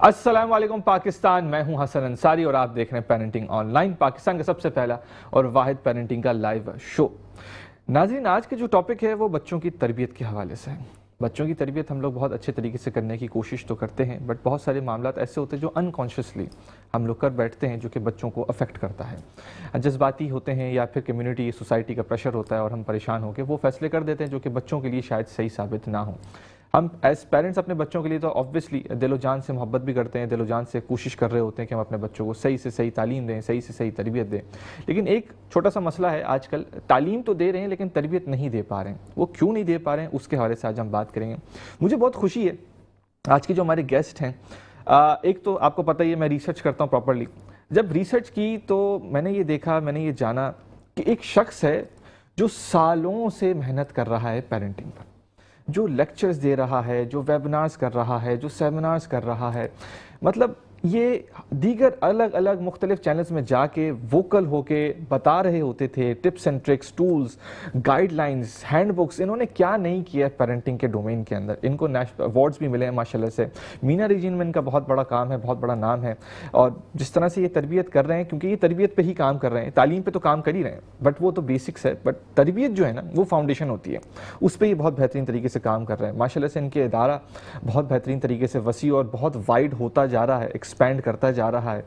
अस्सलाम वालेकुम पाकिस्तान, मैं हूं हसन अंसारी और आप देख रहे हैं पेरेंटिंग ऑनलाइन, पाकिस्तान का सबसे पहला और वाहिद पेरेंटिंग का लाइव शो। नाज़रीन, आज के जो टॉपिक है वो बच्चों की तरबियत के हवाले से है। बच्चों की तरबियत हम लोग बहुत अच्छे तरीके से करने की कोशिश तो करते हैं, बट बहुत सारे मामला ऐसे होते हैं जो अनकॉन्शियसली हम लोग कर बैठते हैं, जो कि बच्चों को अफेक्ट करता है। जज्बाती होते हैं या फिर कम्युनिटी सोसाइटी का प्रेशर होता है और हम परेशान होकर वो फैसले कर देते हैं जो कि बच्चों के लिए शायद सही साबित ना हो। हम एज पेरेंट्स अपने बच्चों के लिए तो ऑब्वियसली दिलो जान से मोहब्बत भी करते हैं, दिलो जान से कोशिश कर रहे होते हैं कि हम अपने बच्चों को सही से सही तालीम दें, सही से सही तरबियत दें। लेकिन एक छोटा सा मसला है, आजकल तालीम तो दे रहे हैं लेकिन तरबियत नहीं दे पा रहे हैं। वो क्यों नहीं दे पा रहे हैं उसके हवाले से आज हम बात करेंगे। मुझे बहुत खुशी है आज के जो हमारे गेस्ट हैं, एक तो आपको पता ही है मैं रिसर्च करता हूँ प्रॉपरली। जब रिसर्च की तो मैंने ये देखा, मैंने ये जाना कि एक शख्स है जो सालों से मेहनत कर रहा है पेरेंटिंग पर, जो लेक्चर्स दे रहा है, जो वेबिनार्स कर रहा है, जो सेमिनार्स कर रहा है, मतलब ये दीगर अलग अलग मुख्तलिफ चैनल्स में जाके वोकल होके बता रहे होते थे tips and tricks, tools, guidelines, handbooks. इन्होंने क्या नहीं किया पेरेंटिंग के डोमेन के अंदर। इनको नेशनल अवार्ड्स भी मिले हैं माशाल्लाह से। मीना रीजन में इनका बहुत बड़ा काम है, बहुत बड़ा नाम है। और जिस तरह से ये तरबियत कर रहे हैं, क्योंकि ये तरबियत पे ही काम कर रहे हैं, तालीम पे तो काम कर ही रहे हैं बट वो तो बेसिक्स है, बट तरबियत जो है ना वो फाउंडेशन होती है, उस पर ये बहुत बेहतरीन तरीके से काम कर रहे हैं। माशाल्लाह से इनके इदारा बहुत बेहतरीन तरीके से वसी और बहुत वाइड होता जा रहा है, एक्सपैंड करता जा रहा है।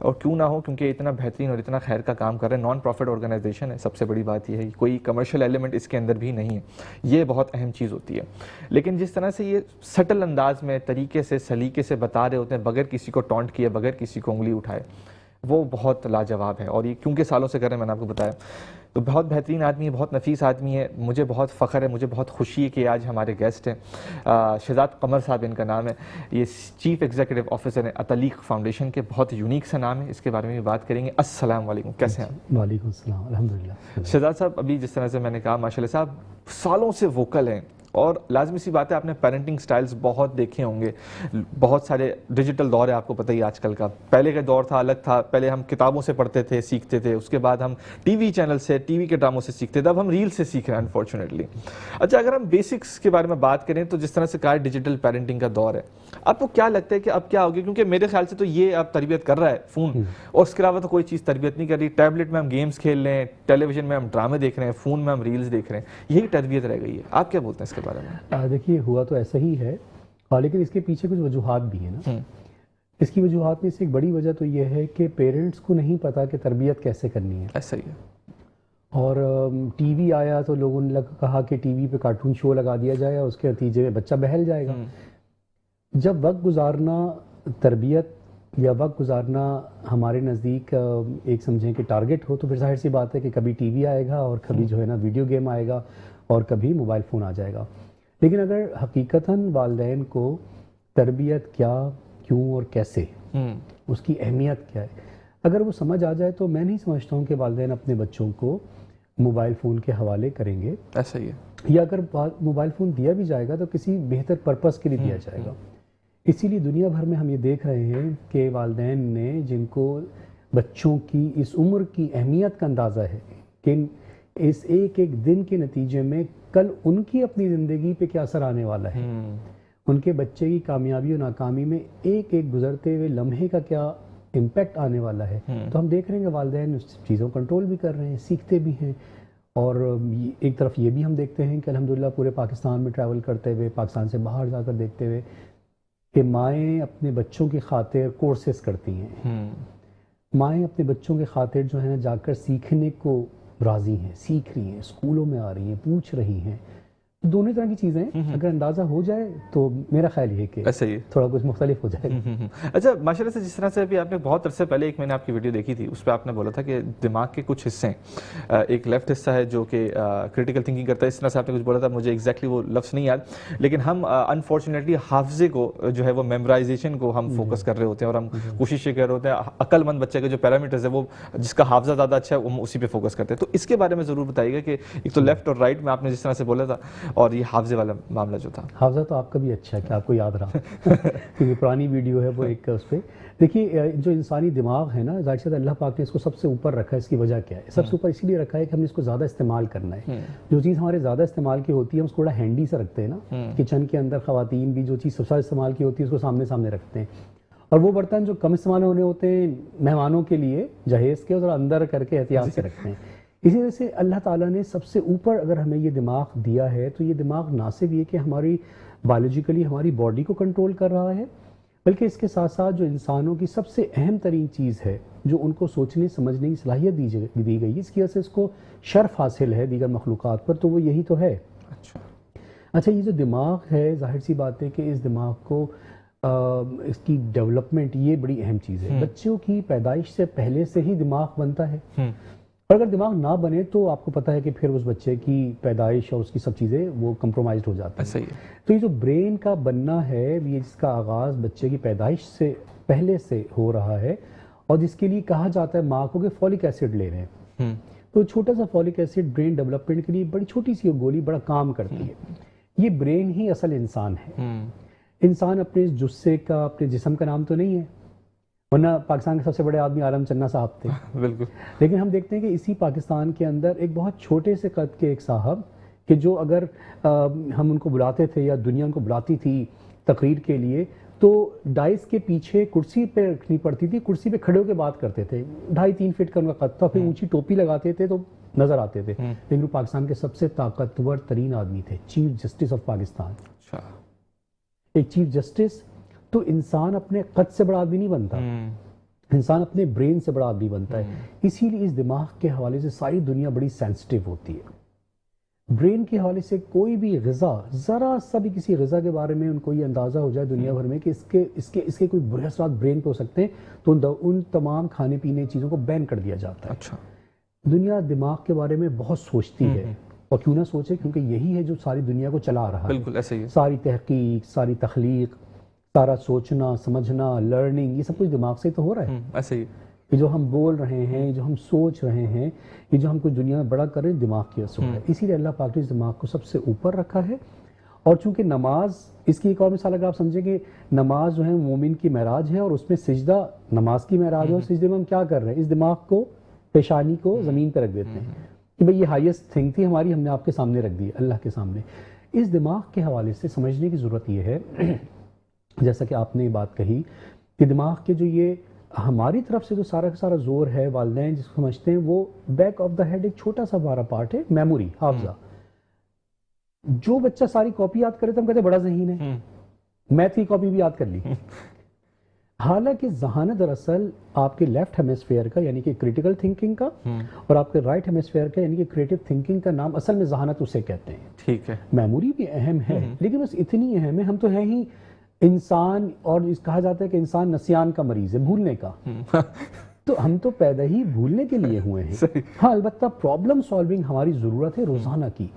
और क्यों ना हो, क्योंकि इतना बेहतरीन और इतना खैर का काम कर रहे हैं। नॉन प्रॉफिट ऑर्गेनाइजेशन है, सबसे बड़ी बात यह है, कोई कमर्शियल एलिमेंट इसके अंदर भी नहीं है। ये बहुत अहम चीज़ होती है। लेकिन जिस तरह से ये सटल अंदाज में तरीके से सलीके से बता रहे होते हैं, बगैर किसी को टॉन्ट किए, बगैर किसी को उंगली उठाए, वो बहुत लाजवाब है। और ये क्योंकि सालों से कर रहे हैं, मैंने आपको बताया, तो बहुत बेहतरीन आदमी है, बहुत नफीस आदमी है। मुझे बहुत फ़ख्र है, मुझे बहुत खुशी है कि आज हमारे गेस्ट हैं। शहजाद कमर साहब इनका नाम है। ये चीफ़ एग्जीक्यूटिव ऑफिसर हैं अतलीक़ फाउंडेशन के। बहुत यूनिक सा नाम है, इसके बारे में भी बात करेंगे। अस्सलाम वालेकुम, कैसे हैं आप? वालेकुम अस्सलाम, अल्हम्दुलिल्लाह। शहजाद साहब, अभी जिस तरह से मैंने कहा माशाल्लाह से आप सालों से वोकल हैं और लाजमी सी बात है, आपने पेरेंटिंग स्टाइल्स बहुत देखे होंगे। बहुत सारे डिजिटल दौर है, आपको पता ही आजकल का। पहले का दौर था, अलग था। पहले हम किताबों से पढ़ते थे, सीखते थे, उसके बाद हम टीवी चैनल से, टीवी के ड्रामों से सीखते थे, अब हम रील से सीख रहे हैं अनफॉर्चुनेटली। अच्छा, अगर हम बेसिक्स के बारे में बात करें तो जिस तरह से कहा डिजिटल पेरेंटिंग का दौर है, आपको क्या लगता है कि अब क्या होगी? क्योंकि मेरे ख्याल से तो ये अब तरबियत कर रहा है फ़ोन, और उसके अलावा तो कोई चीज़ तरबियत नहीं कर रही। टैबलेट में हम गेम्स खेल रहे हैं, टेलीविजन में हम ड्रामे देख रहे हैं, फ़ोन में हम रील्स देख रहे हैं, यही तरबियत रह गई है। आप क्या बोलते हैं इसके बारे में? देखिए, हुआ तो ऐसा ही है, लेकिन इसके पीछे कुछ वजूहात भी हैं ना। इसकी वजूहात में से एक बड़ी वजह तो ये है कि पेरेंट्स को नहीं पता कि तरबियत कैसे करनी है। ऐसा ही है। और टीवी आया तो लोगों ने कहा कि टीवी पे कार्टून शो लगा दिया जाए, उसके नतीजे में बच्चा बहल जाएगा। जब वक्त गुजारना तरबियत या वक्त गुजारना हमारे नज़दीक एक समझें कि टारगेट हो, तो फिर जाहिर सी बात है कि कभी टीवी आएगा और कभी जो है ना वीडियो गेम आएगा और कभी मोबाइल फ़ोन आ जाएगा। लेकिन अगर हकीकतन वालिदैन को तरबियत क्या, क्यों और कैसे, उसकी अहमियत क्या है, अगर वो समझ आ जाए, तो मैं नहीं समझता हूँ कि वालिदैन अपने बच्चों को मोबाइल फ़ोन के हवाले करेंगे। ऐसा ही है। या अगर मोबाइल फ़ोन दिया भी जाएगा तो किसी बेहतर पर्पज़ के लिए दिया जाएगा। इसीलिए दुनिया भर में हम ये देख रहे हैं कि वालिदैन ने, जिनको बच्चों की इस उम्र की अहमियत का अंदाज़ा है कि इस एक एक दिन के नतीजे में कल उनकी अपनी ज़िंदगी पे क्या असर आने वाला है, उनके बच्चे की कामयाबी और नाकामी में एक एक गुजरते हुए लम्हे का क्या इम्पैक्ट आने वाला है, तो हम देख रहे हैं कि वालिदैन उस चीज़ों को कंट्रोल भी कर रहे हैं, सीखते भी हैं। और एक तरफ ये भी हम देखते हैं कि अल्हम्दुलिल्लाह पूरे पाकिस्तान में ट्रैवल करते हुए, पाकिस्तान से बाहर जाकर देखते हुए कि माएँ अपने बच्चों की खातिर कोर्सेस करती हैं। माएँ अपने बच्चों की खातिर जो है ना जाकर सीखने को राज़ी हैं, सीख रही हैं, स्कूलों में आ रही हैं, पूछ रही हैं। दोनों तरह की चीज़ें अगर अंदाज़ा हो जाए तो मेरा ख्याल ये है कि ऐसे ही थोड़ा कुछ मुख्तलिफ हो जाएगा। अच्छा, माशाल्लाह से जिस तरह से अभी आपने बहुत अरसे पहले एक मैंने आपकी वीडियो देखी थी, उस पर आपने बोला था कि दिमाग के कुछ हिस्से हैं, एक लेफ्ट हिस्सा है जो कि क्रिटिकल थिंकिंग करता है, इस तरह से आपने कुछ बोला था, मुझे एग्जैक्टली वो लफ्ज़ नहीं याद। लेकिन हम अनफॉर्चुनेटली हाफजे को जो है वो मेमोराइजेशन को हम फोकस कर रहे होते हैं और हम कोशिश ये कर रहे होते हैं अक्लमंद बच्चे के जो पैरामीटर्स है, वो जिसका हाफजा ज़्यादा अच्छा है हम उसी पर फोकस करते हैं। तो इसके बारे में ज़रूर बताइएगा कि एक तो लेफ्ट और राइट में आपने जिस तरह से बोला था, और ये हाफजे वाला मामला जो था। हाफजा तो आपका भी अच्छा है कि आपको याद रहा क्योंकि पुरानी वीडियो है वो एक उस पर। देखिए, जो इंसानी दिमाग है ना, ज़ाहिर सी अल्लाह पाक ने इसको सबसे ऊपर रखा है। इसकी वजह क्या है? सबसे ऊपर इसीलिए रखा है कि हमने इसको ज़्यादा इस्तेमाल करना है। जो चीज़ हमारे ज़्यादा इस्तेमाल की होती है हम उसको थोड़ा हैंडी से रखते हैं ना। किचन के अंदर ख़वातीन भी जो चीज़ सबसे ज़्यादा इस्तेमाल की होती है उसको सामने सामने रखते हैं। और वो बर्तन जो कम इस्तेमाल होने होते हैं मेहमानों के लिए जहेज के, और अंदर करके एहतियात से रखते हैं। इसी वजह से अल्लाह ताला ने सबसे ऊपर अगर हमें ये दिमाग दिया है, तो ये दिमाग ना सिर्फ ये कि हमारी बायोलॉजिकली हमारी बॉडी को कंट्रोल कर रहा है, बल्कि इसके साथ साथ जो इंसानों की सबसे अहम तरीन चीज़ है, जो उनको सोचने समझने की सलाहियत दी गई है, इसकी वजह से इसको शर्फ हासिल है दीगर मखलूक़ात पर, तो वो यही तो है। अच्छा, ये जो दिमाग है, जाहिर सी बात है कि इस दिमाग को इसकी डेवलपमेंट ये बड़ी अहम चीज़ है। बच्चों की पैदाइश से पहले से ही दिमाग बनता है, और अगर दिमाग ना बने तो आपको पता है कि फिर उस बच्चे की पैदाइश और उसकी सब चीज़ें वो कंप्रोमाइज़ हो जाती हैं। सही है। तो ये जो ब्रेन का बनना है, ये जिसका आगाज़ बच्चे की पैदाइश से पहले से हो रहा है, और जिसके लिए कहा जाता है माँ को कि फॉलिक एसिड ले रहे हैं, तो छोटा सा फॉलिक एसिड ब्रेन डेवलपमेंट के लिए बड़ी छोटी सी गोली बड़ा काम करती है। ये ब्रेन ही असल इंसान है। इंसान अपने जुस्से का, अपने जिस्म का नाम तो नहीं है, वरना पाकिस्तान के सबसे बड़े आदमी आलम चन्ना साहब थे। बिल्कुल। लेकिन हम देखते हैं कि इसी पाकिस्तान के अंदर एक बहुत छोटे से कद के एक साहब, कि जो अगर हम उनको बुलाते थे या दुनिया उनको बुलाती थी तकरीर के लिए, तो डाइस के पीछे कुर्सी पे रखनी पड़ती थी, कुर्सी पे खड़े होकर बात करते थे। 2.5-3 फीट का उनका कद था, फिर ऊंची टोपी लगाते थे तो नजर आते थे। लेकिन वो पाकिस्तान के सबसे ताकतवर तरीन आदमी थे, चीफ जस्टिस ऑफ पाकिस्तान। एक चीफ जस्टिस तो इंसान अपने कद से बड़ा आदमी नहीं बनता, इंसान अपने ब्रेन से बड़ा आदमी बनता है। इसीलिए इस दिमाग के हवाले से सारी दुनिया बड़ी सेंसिटिव होती है। ब्रेन के हवाले से कोई भी ग़िज़ा, ज़रा सा भी किसी ग़िज़ा के बारे में उनको ये अंदाज़ा हो जाए दुनिया भर में कि इसके कोई बुरे असरात ब्रेन पे हो सकते हैं, तो उन तमाम खाने पीने चीज़ों को बैन कर दिया जाता है। अच्छा। दुनिया दिमाग के बारे में बहुत सोचती है, और क्यों ना सोचे, क्योंकि यही है जो सारी दुनिया को चला रहा है। बिल्कुल ऐसे ही है। सारी तहकीक, सारी तख्लीक, सारा सोचना समझना, लर्निंग, ये सब कुछ दिमाग से तो हो रहा है। ऐसे ही। ये जो हम बोल रहे हैं, जो हम सोच रहे हैं, ये जो हम कुछ दुनिया में बड़ा कर रहे हैं, दिमाग की वजह से हो रहा है। इसीलिए अल्लाह पाक ने इस दिमाग को सबसे ऊपर रखा है। और चूंकि नमाज, इसकी एक और मिसाल अगर आप समझेंगे, नमाज जो है मोमिन की महराज है, और उसमें सिजदा नमाज की महराज है, और सिजदे में हम क्या कर रहे हैं, इस दिमाग को, पेशानी को ज़मीन पर रख देते हैं कि भाई ये हाईएस्ट थिंग थी हमारी, हमने आपके सामने रख दी, अल्लाह के सामने। इस दिमाग के हवाले से समझने की ज़रूरत ये है, जैसा कि आपने बात कही कि दिमाग के जो ये हमारी तरफ से जो सारा का सारा जोर है, वालिदैन जिसको समझते हैं, वो बैक ऑफ द हेड एक छोटा सा हमारा पार्ट है, मेमोरी, हाफजा। जो बच्चा सारी कॉपी याद करे तो हम कहते हैं बड़ा ज़हीन है, मैथ की कॉपी भी याद कर ली। हालांकि ज़हानत दरअसल आपके लेफ्ट हेमिस्फीयर का यानी कि क्रिटिकल थिंकिंग का, और आपके राइट हेमिस्फीयर का यानी कि क्रिएटिव थिंकिंग का नाम असल में ज़हानत उसे कहते हैं। ठीक है। मेमोरी भी अहम है, लेकिन बस इतनी अहम है, हम तो है ही इंसान, और कहा जाता है कि इंसान नसियान का मरीज है, भूलने का। तो हम तो पैदा ही भूलने के लिए हुए हैं। हाँ, अलबत्ता प्रॉब्लम सॉल्विंग हमारी ज़रूरत है रोज़ाना की,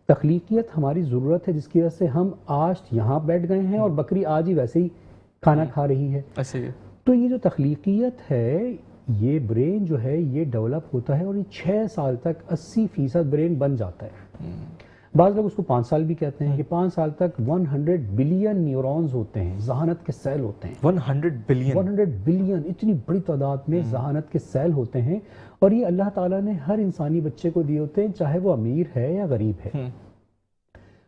तख्लीकियत हमारी ज़रूरत है, जिसकी वजह से हम आज यहाँ बैठ गए हैं और बकरी आज ही वैसे ही खाना खा रही है। ऐसे ही। तो ये जो तख्लीकियत है, ये ब्रेन जो है ये डेवलप होता है, और ये 6 साल तक 80% ब्रेन बन जाता है। बाज़ लोग उसको 5 साल भी कहते हैं कि 5 साल तक 100 बिलियन न्यूरॉन्स होते हैं, ज़हानत के सेल होते हैं। 100 बिलियन, इतनी बड़ी तादाद में ज़हानत के सेल होते हैं, और ये अल्लाह ताला ने हर इंसानी बच्चे को दिए होते हैं, चाहे वो अमीर है या गरीब है।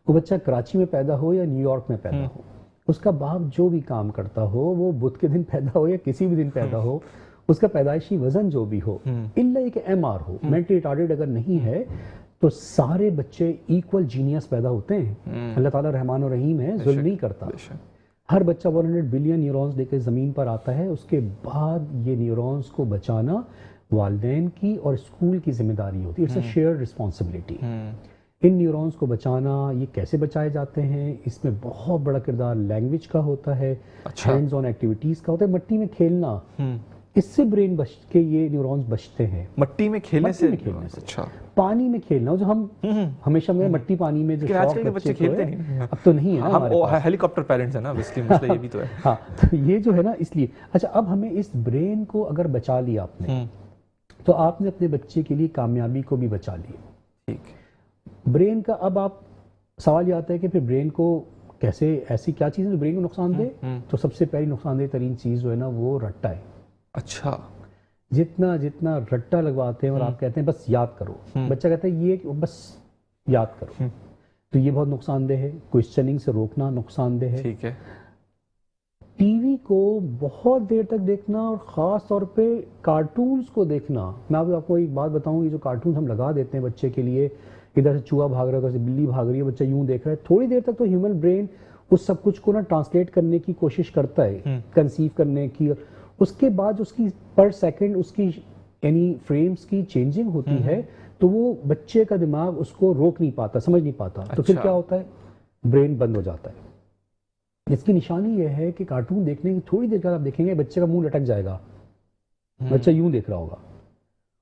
वो बच्चा कराची में पैदा हो या न्यूयॉर्क में पैदा हो, उसका बाप जो भी काम करता हो, वो बुध के दिन पैदा हो या किसी भी दिन पैदा हो, उसका पैदाइशी वजन जो भी हो, इल्ला एक MR हो, मेंटली रिटार्डेड अगर नहीं है, तो सारे बच्चे इक्वल जीनियस पैदा होते हैं। अल्लाह ताला रहमान और रहीम है, जुल्म नहीं करता। हर बच्चा 100 बिलियन न्यूरॉन्स लेकर ज़मीन पर आता है, उसके बाद ये न्यूरॉन्स को बचाना वालिदैन की और स्कूल की जिम्मेदारी होती है। It's a shared responsibility. In neurons को बचाना, ये कैसे बचाए जाते हैं, इसमें बहुत बड़ा किरदार लैंग्वेज का होता है, हैंड्स ऑन एक्टिविटीज़ का होता है, मट्टी में खेलना, इससे ब्रेन बच के ये न्यूरॉन्स बचते हैं। मट्टी में खेलने से। अच्छा। पानी में खेलना, जो हम हमेशा में मट्टी पानी में जो आजकल के बच्चे खेलते नहीं, अब तो नहीं है, हम हेलीकॉप्टर पेरेंट्स है ना, इसलिए मसला ये भी तो है। हाँ, तो ये जो है ना, इसलिए। अच्छा, अब हमें इस ब्रेन को अगर बचा लिया आपने, तो आपने अपने बच्चे के लिए कामयाबी को भी बचा ली। ठीक। ब्रेन का अब आप सवाल ये आता है कि फिर ब्रेन को कैसे, ऐसी क्या चीज़ है जो ब्रेन को नुकसान दे? तो सबसे पहली नुकसानदेह तरीन चीज़ जो है ना, वो रट्टा है। अच्छा। जितना जितना रट्टा लगवाते हैं और आप कहते हैं बस याद करो, बच्चा कहता है ये बस याद करो, तो ये बहुत नुकसानदेह है। क्वेश्चनिंग से रोकना नुकसानदेह है। ठीक है। टीवी को बहुत देर तक देखना और ख़ास तौर पे कार्टून्स को देखना। मैं आपको एक बात बताऊं, ये जो कार्टून्स हम लगा देते हैं बच्चे के लिए, इधर से चूहा भाग रहा है, उधर से बिल्ली भाग रही है, बच्चा यूं देख रहा है, थोड़ी देर तक तो ह्यूमन ब्रेन उस सब कुछ को ना ट्रांसलेट करने की कोशिश करता है, कंसीव करने की। उसके बाद उसकी पर सेकंड उसकी यानी फ्रेम्स की चेंजिंग होती है, तो वो बच्चे का दिमाग उसको रोक नहीं पाता, समझ नहीं पाता। तो फिर क्या होता है, ब्रेन बंद हो जाता है। इसकी निशानी यह है कि कार्टून देखने की थोड़ी देर बाद आप देखेंगे बच्चे का मुंह लटक जाएगा, बच्चा यूं देख रहा होगा,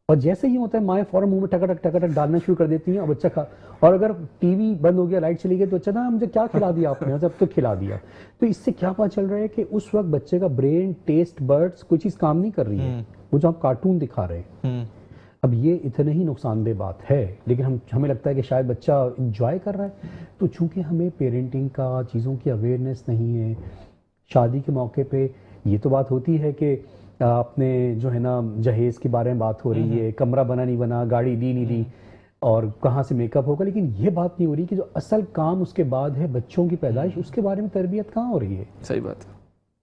और जैसे ही होता है माएँ फौरन मुंह में टकटक टकटक डालना शुरू कर देती हैं और बच्चा खा। और अगर टीवी बंद हो गया, लाइट चली गई, तो बच्चा ना मुझे क्या खिला दिया आपने, अब तो खिला दिया। तो इससे क्या पता चल रहा है कि उस वक्त बच्चे का ब्रेन, टेस्ट बर्ड्स कोई चीज़ काम नहीं कर रही है, वो जो आप कार्टून दिखा रहे हैं। अब ये इतने ही नुकसानदेह बात है, लेकिन हमें लगता है कि शायद बच्चा इंजॉय कर रहा है। तो चूंकि हमें पेरेंटिंग का चीज़ों की अवेयरनेस नहीं है, शादी के मौके पे ये तो बात होती है कि आपने जो है ना जहेज़ के बारे में बात हो रही है, कमरा बना नहीं बना, गाड़ी दी नहीं दी, और कहाँ से मेकअप होगा, लेकिन ये बात नहीं हो रही कि जो असल काम उसके बाद है, बच्चों की पैदाइश, उसके बारे में तरबियत कहाँ हो रही है। सही बात है।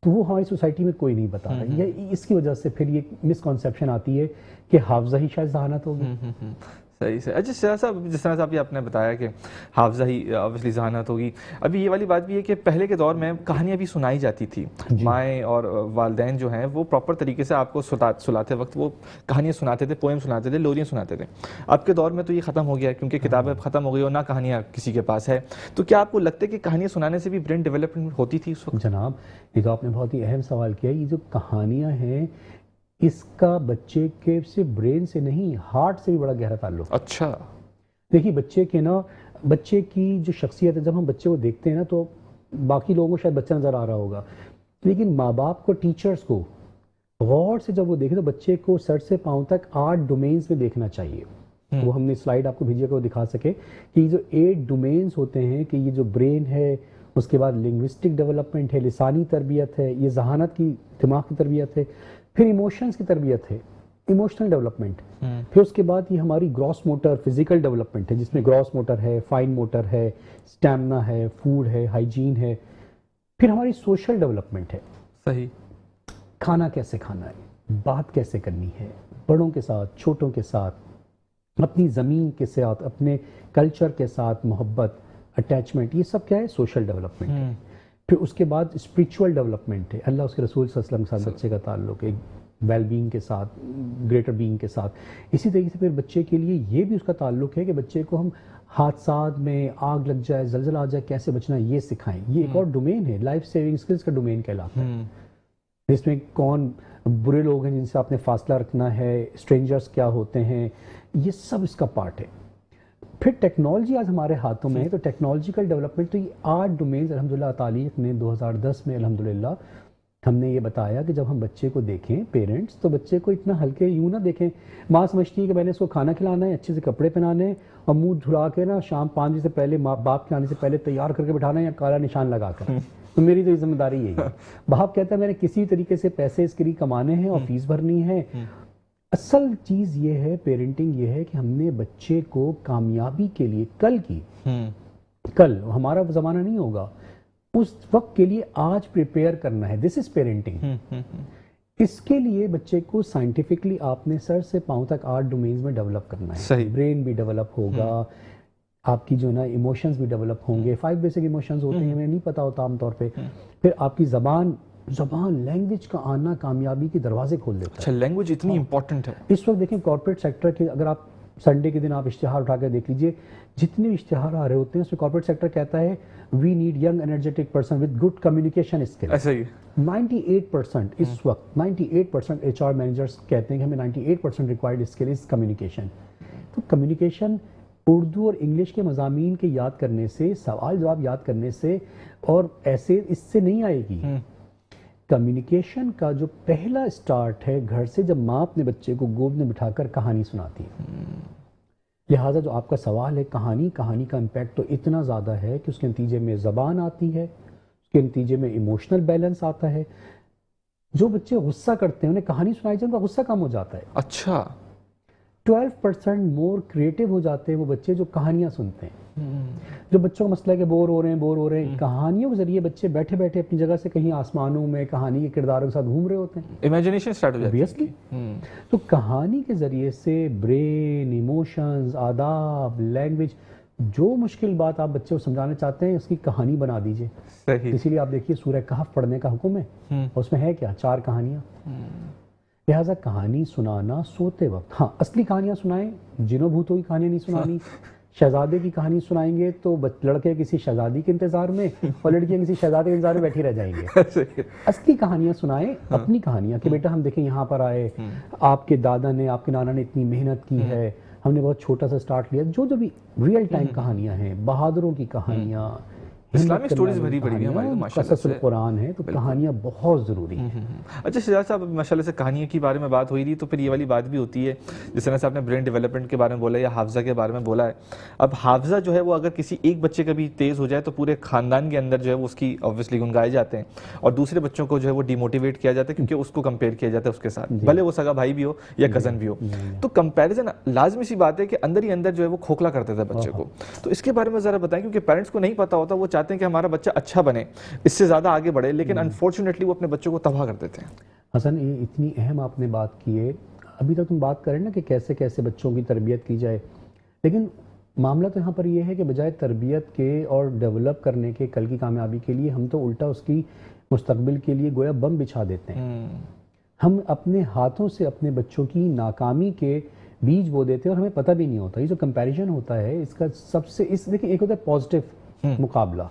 तो वो हमारी सोसाइटी में कोई नहीं बता रहा है। इसकी वजह से फिर ये मिसकॉन्सेप्शन आती है कि हाफजा ही शायद जहानत होगी। सही से। अच्छा शाह साहब, जिस तरह से अभी आपने बताया कि हाफजा ही ऑब्वियसली जहानत होगी, अभी ये वाली बात भी है कि पहले के दौर में कहानियाँ भी सुनाई जाती थी, माएँ और वालिदैन जो हैं वो प्रॉपर तरीके से आपको सुलाते वक्त वो कहानियाँ सुनाते थे, पोएम सुनाते थे, लोरियाँ सुनाते थे। अब के दौर में तो ये ख़त्म हो गया क्योंकि किताबें ख़त्म हो गई और ना कहानियाँ किसी के पास है। तो क्या आपको लगता है कि कहानियाँ सुनाने से भी ब्रेन डेवलपमेंट होती थी उस वक्त? जनाब, ये तो आपने बहुत ही अहम सवाल किया। ये जो कहानियाँ हैं, इसका बच्चे के सिर्फ ब्रेन से नहीं, हार्ट से भी बड़ा गहरा ताल्लुक। अच्छा। देखिए बच्चे की जो शख्सियत है, जब हम बच्चे को देखते हैं ना, तो बाकी लोगों को शायद बच्चा नज़र आ रहा होगा, लेकिन माँ बाप को, टीचर्स को गौर से जब वो देखें तो बच्चे को सर से पाँव तक 8 डोमेन्स में देखना चाहिए। वो हमने स्लाइड आपको भेजिएगा, वो दिखा सके कि जो 8 डोमेन्स होते हैं, कि ये जो ब्रेन है, उसके बाद लिंग्विस्टिक डेवलपमेंट है, लिसानी तरबियत है, ये जहानत की दिमाग की तरबियत है, फिर इमोशंस की तरबियत है, इमोशनल डेवलपमेंट, फिर उसके बाद ये हमारी ग्रॉस मोटर फिजिकल डेवलपमेंट है, जिसमें ग्रॉस मोटर है, फाइन मोटर है, स्टैमिना है, फूड है, हाइजीन है, फिर हमारी सोशल डेवलपमेंट है। सही। खाना कैसे खाना है, बात कैसे करनी है, बड़ों के साथ, छोटों के साथ, अपनी ज़मीन के साथ, अपने कल्चर के साथ मोहब्बत, अटैचमेंट, ये सब क्या है, सोशल डेवलपमेंट है। फिर उसके बाद स्पिरिचुअल डेवलपमेंट है, अल्लाह उसके रसूल सल्लल्लाहु अलैहि वसल्लम के साथ बच्चे का ताल्लुक, एक वेल बीइंग के साथ, ग्रेटर बीइंग के साथ। इसी तरीके से फिर बच्चे के लिए ये भी उसका ताल्लुक है कि बच्चे को हम हादसात में, आग लग जाए, जलजला आ जाए, कैसे बचना है ये सिखाएं। ये एक और डोमेन है, लाइफ सेविंग स्किल्स का डोमेन कहलाता है, जिसमें कौन बुरे लोग हैं जिनसे आपने फासला रखना है, स्ट्रेंजर्स क्या होते हैं, ये सब इसका पार्ट है। फिर टेक्नोलॉजी आज हमारे हाथों में है, तो टेक्नोलॉजिकल डेवलपमेंट, तो ये 8 डोमेन्स अल्हम्दुलिल्लाह तालीक ने 2010 में अल्हम्दुलिल्लाह हमने ये बताया कि जब हम बच्चे को देखें, पेरेंट्स, तो बच्चे को इतना हल्के यूं ना देखें। माँ समझती है कि मैंने इसको खाना खिलाना है, अच्छे से कपड़े पहनाने हैं, और मुंह धुला के ना शाम 5 बजे से पहले माँ बाप के आने से पहले तैयार करके बिठाना है, या काला निशान लगा कर। तो मेरी तो जिम्मेदारी यही है। बाप कहता है मैंने किसी तरीके से पैसे इसके लिए कमाने हैं और फीस भरनी है। असल चीज़ ये है, पेरेंटिंग ये है कि हमने बच्चे को कामयाबी के लिए कल हमारा ज़माना नहीं होगा, उस वक्त के लिए आज प्रिपेयर करना है। This is parenting. इसके लिए बच्चे को साइंटिफिकली आपने सर से पांव तक 8 डोमेन्स में डेवलप करना है। ब्रेन भी डेवलप होगा, आपकी जो ना इमोशंस भी डेवलप होंगे। 5 बेसिक इमोशंस होते हैं, हमें नहीं पता होता आमतौर पे। फिर आपकी जबान लैंग्वेज का आना कामयाबी के दरवाजे खोल देता है। अच्छा, लैंग्वेज इतनी इंपॉर्टेंट है। इस वक्त देखें कॉर्पोरेट सेक्टर के, अगर आप संडे के दिन आप इश्तिहार उठा कर देख लीजिए, जितने भी इश्तिहार आ रहे होते हैं उसमें कॉर्पोरेट सेक्टर कहता है we need young energetic person with good communication skill. ऐसा ही 98% इस वक्त 98% HR मैनेजर्स कहते हैं कि हमें 98% रिक्वायर्ड स्किल इज कम्युनिकेशन। तो कम्युनिकेशन उर्दू और इंग्लिश के मज़ामीन के याद करने से, सवाल जवाब याद करने से और ऐसे इससे नहीं आएगी। कम्युनिकेशन का जो पहला स्टार्ट है घर से, जब माँ अपने बच्चे को गोद में बिठाकर कहानी सुनाती है। लिहाजा जो आपका सवाल है, कहानी का इम्पैक्ट तो इतना ज़्यादा है कि उसके नतीजे में ज़बान आती है, उसके नतीजे में इमोशनल बैलेंस आता है। जो बच्चे गुस्सा करते हैं उन्हें कहानी सुनाई जाए, उनका गुस्सा कम हो जाता है। अच्छा। 12% मोर क्रिएटिव हो जाते हैं वो बच्चे जो कहानियाँ सुनते हैं। जो बच्चों का मसला है कि बोर हो रहे हैं, कहानियों के जरिए बच्चे बैठे बैठे अपनी जगह से कहीं आसमानों में कहानी के किरदारों के साथ घूम रहे होते हैं। इमेजिनेशन स्टार्ट हो जाती है। ऑब्वियसली। तो कहानी के जरिए से ब्रेन, इमोशंस, आदाब, लैंग्वेज, जो मुश्किल बात आप बच्चे को समझाना चाहते हैं उसकी कहानी बना दीजिए। सही। इसीलिए आप देखिए सूरह कहफ पढ़ने का हुक्म है, उसमें है क्या, 4 कहानियां। लिहाजा कहानी सुनाना सोते वक्त, हाँ असली कहानियां सुनाएं, जिनों भूतों की कहानियां नहीं सुनानी। शहजादे की कहानी सुनाएंगे तो लड़के किसी शहजादी के इंतजार में और लड़कियां किसी शहजादे के इंतजार में बैठी रह जाएंगे। असली कहानियां सुनाएं, अपनी कहानियां कि बेटा हम देखें यहाँ पर आए, आपके दादा ने, आपके नाना ने इतनी मेहनत की है, हमने बहुत छोटा सा स्टार्ट लिया। जो भी रियल टाइम कहानियां हैं, बहादुरों की कहानियां, इस्लामिक स्टोरीज भरी पड़ी हुई हमारी माशाल्लाह से। कुरान है, तो कहानियां बहुत ज़रूरी है। अच्छा शहजाद साहब, माशाल्लाह से कहानियों के बारे में बात हो रही, तो फिर ये वाली बात भी होती है जिस तरह से आपने ब्रेन डेवलपमेंट के बारे में बोला या हाफजा के बारे में बोला है। अब हाफजा जो है वो अगर किसी एक बच्चे का भी तेज़ हो जाए तो पूरे खानदान के अंदर जो है वो उसकी ऑब्वियसली गुनगाए जाते हैं, और दूसरे बच्चों को जो है वो डिमोटिवेट किया जाता है क्योंकि उसको कंपेयर किया जाता है उसके साथ, भले वो सगा भाई भी हो या कज़न भी हो। तो कंपेरिजन लाजमी सी बात है कि अंदर ही अंदर जो है वो खोखला करते थे बच्चे को। तो इसके बारे में ज़रा बताएं, क्योंकि पेरेंट्स को नहीं पता होता, वो चाहते हैं कि हमारा बच्चा अच्छा बने, इससे ज़्यादा आगे बढ़े, लेकिन अनफॉर्चुनेटली वो अपने बच्चों को तबाह कर देते हैं। हसन, ये इतनी अहम आपने बात की है। अभी तक तुम बात करें ना कि कैसे कैसे बच्चों की तरबियत की जाए, लेकिन मामला तो यहाँ पर ये है कि बजाय तरबियत के और डेवलप करने के कल की कामयाबी के लिए, हम तो उल्टा उसकी मुस्तकबिल के लिए गोया बम बिछा देते हैं। हम अपने हाथों से अपने बच्चों की नाकामी के बीज बो देते हैं और हमें पता भी नहीं होता। ये जो कंपैरिजन होता है इसका सबसे, इस देखिए, एक होता है पॉजिटिव मुकाबला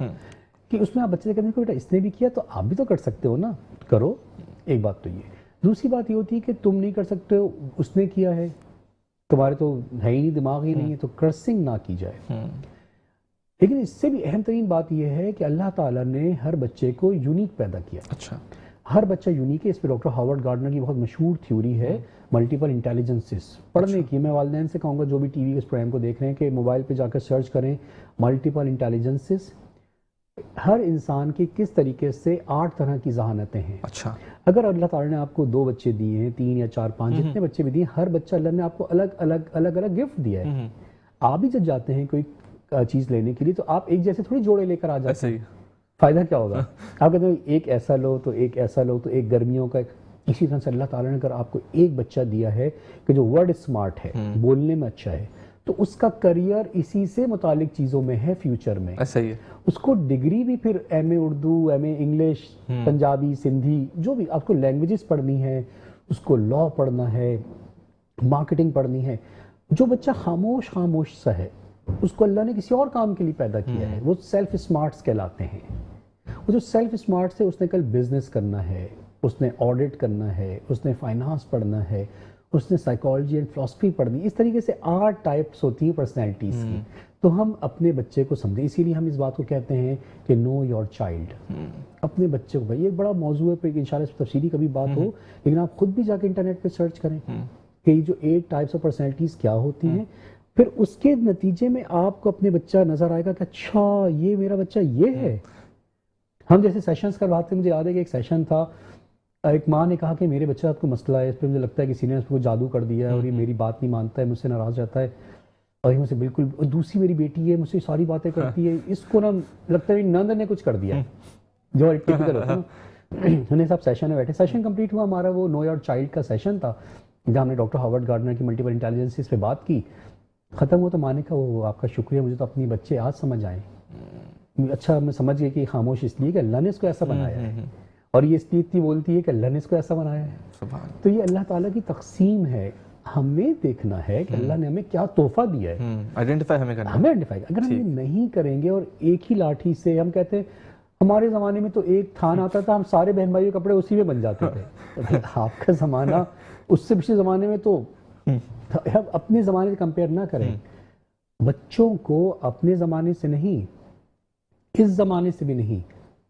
कि उसमें आप बच्चे से कहते हैं बेटा इसने भी किया तो आप भी तो कर सकते हो ना, करो। एक बात तो ये। दूसरी बात ये होती है कि तुम नहीं कर सकते हो, उसने किया है, तुम्हारे तो है ही नहीं, दिमाग ही नहीं है, तो कर्सिंग ना की जाए। लेकिन इससे भी अहम तरीन बात यह है कि अल्लाह ताला ने हर बच्चे को यूनिक पैदा किया। अच्छा। हर बच्चा यूनिक है। इस पर डॉक्टर हार्वर्ड गार्डनर की बहुत मशहूर थ्योरी है मल्टीपल इंटेलिजेंसेस पढ़ने की। मैं वालिदैन से कहूँगा जो भी टीवी के इस प्रोग्राम को देख रहे हैं कि मोबाइल पे जाकर सर्च करें मल्टीपल इंटेलिजेंसेस। हर इंसान की किस तरीके से 8 तरह की जहानतें हैं। अच्छा। अगर अल्लाह ताला ने आपको 2 बच्चे दिए हैं, 3 या 4, 5, जितने बच्चे भी दिए, हर बच्चा अल्लाह ने आपको अलग अलग गिफ्ट दिया है। आप भी जब जाते हैं कोई चीज़ लेने के लिए तो आप एक जैसे थोड़ी जोड़े लेकर आ जाते हैं। फ़ायदा क्या होगा? आप कहते हैं एक ऐसा लो तो एक ऐसा लो तो एक गर्मियों का। इसी तरह से अल्लाह ताला ने अगर आपको एक बच्चा दिया है कि जो वर्ड स्मार्ट है, बोलने में अच्छा है, तो उसका करियर इसी से मुतालिक चीज़ों में है फ्यूचर में। ऐसा ही है। उसको डिग्री भी फिर MA Urdu, MA English, Punjabi, Sindhi, जो भी आपको लैंग्वेजेस पढ़नी है, उसको लॉ पढ़ना है, मार्केटिंग पढ़नी है। जो बच्चा खामोश सा है उसको अल्लाह ने किसी और काम के लिए पैदा किया है, वो सेल्फ स्मार्ट्स कहलाते हैं। वो जो सेल्फ स्मार्ट से उसने कल बिजनेस करना है, उसने ऑडिट करना है, उसने फाइनेंस पढ़ना है, उसने साइकोलॉजी एंड फिलॉसफी पढ़नी। इस तरीके से 8 टाइप्स होती हैं पर्सनैलिटीज़ की। तो हम अपने बच्चे को समझें, इसीलिए हम इस बात को कहते हैं कि नो योर चाइल्ड। अपने बच्चे को, भाई एक बड़ा मौजू है, पर इंशाल्लाह इस पर तफसीली कभी बात हो, लेकिन आप खुद भी जाके इंटरनेट पे सर्च करें कि ये जो 8 टाइप्स ऑफ पर्सनैलिटीज़ क्या होती हैं। फिर उसके नतीजे में आपको अपने बच्चा नजर आएगा कि अच्छा ये मेरा बच्चा ये है। हम जैसे सेशंस करवाते, मुझे याद है कि एक सेशन था, एक माँ ने कहा कि मेरे बच्चे का आपको मसला है, इस पर मुझे लगता है किसी ने उसको जादू कर दिया है और ये मेरी बात नहीं मानता है, मुझसे नाराज रहता है और ये मुझसे बिल्कुल। दूसरी मेरी बेटी है, मुझसे सारी बातें करती है, इसको ना लगता है नंद ने कुछ कर दिया है, जो टिपिकल होता है। हमने सब सेशन में बैठे, सेशन कंप्लीट हुआ हमारा, वो नो योर चाइल्ड का सेशन था जहाँ हमने डॉक्टर हार्वर्ड गार्डनर की मल्टीपल इंटेलिजेंस पे बात की। ख़त्म हुआ तो माने का वो आपका शुक्रिया, मुझे तो अपनी बच्चे आज समझ आए। अच्छा, मैं समझ गया कि खामोश इसलिए कि अल्लाह ने इसको ऐसा बनाया है, और ये इसलिए इतनी बोलती है कि अल्लाह ने इसको ऐसा बनाया है। तो ये अल्लाह ताला की तकसीम है। हमें देखना है कि अल्लाह ने हमें क्या तोहफा दिया है, आइडेंटिफाई हमें करना है। हमें आइडेंटिफाई। अगर हम ये नहीं करेंगे और एक ही लाठी से, हम कहते हैं हमारे ज़माने में तो एक थान आता था, हम सारे बहन भाइयों के कपड़े उसी में बन जाते थे। आपका ज़माना, उससे पिछले ज़माने में तो हम अपने ज़माने से कंपेयर ना करें। बच्चों को अपने ज़माने से नहीं, इस ज़माने से भी नहीं,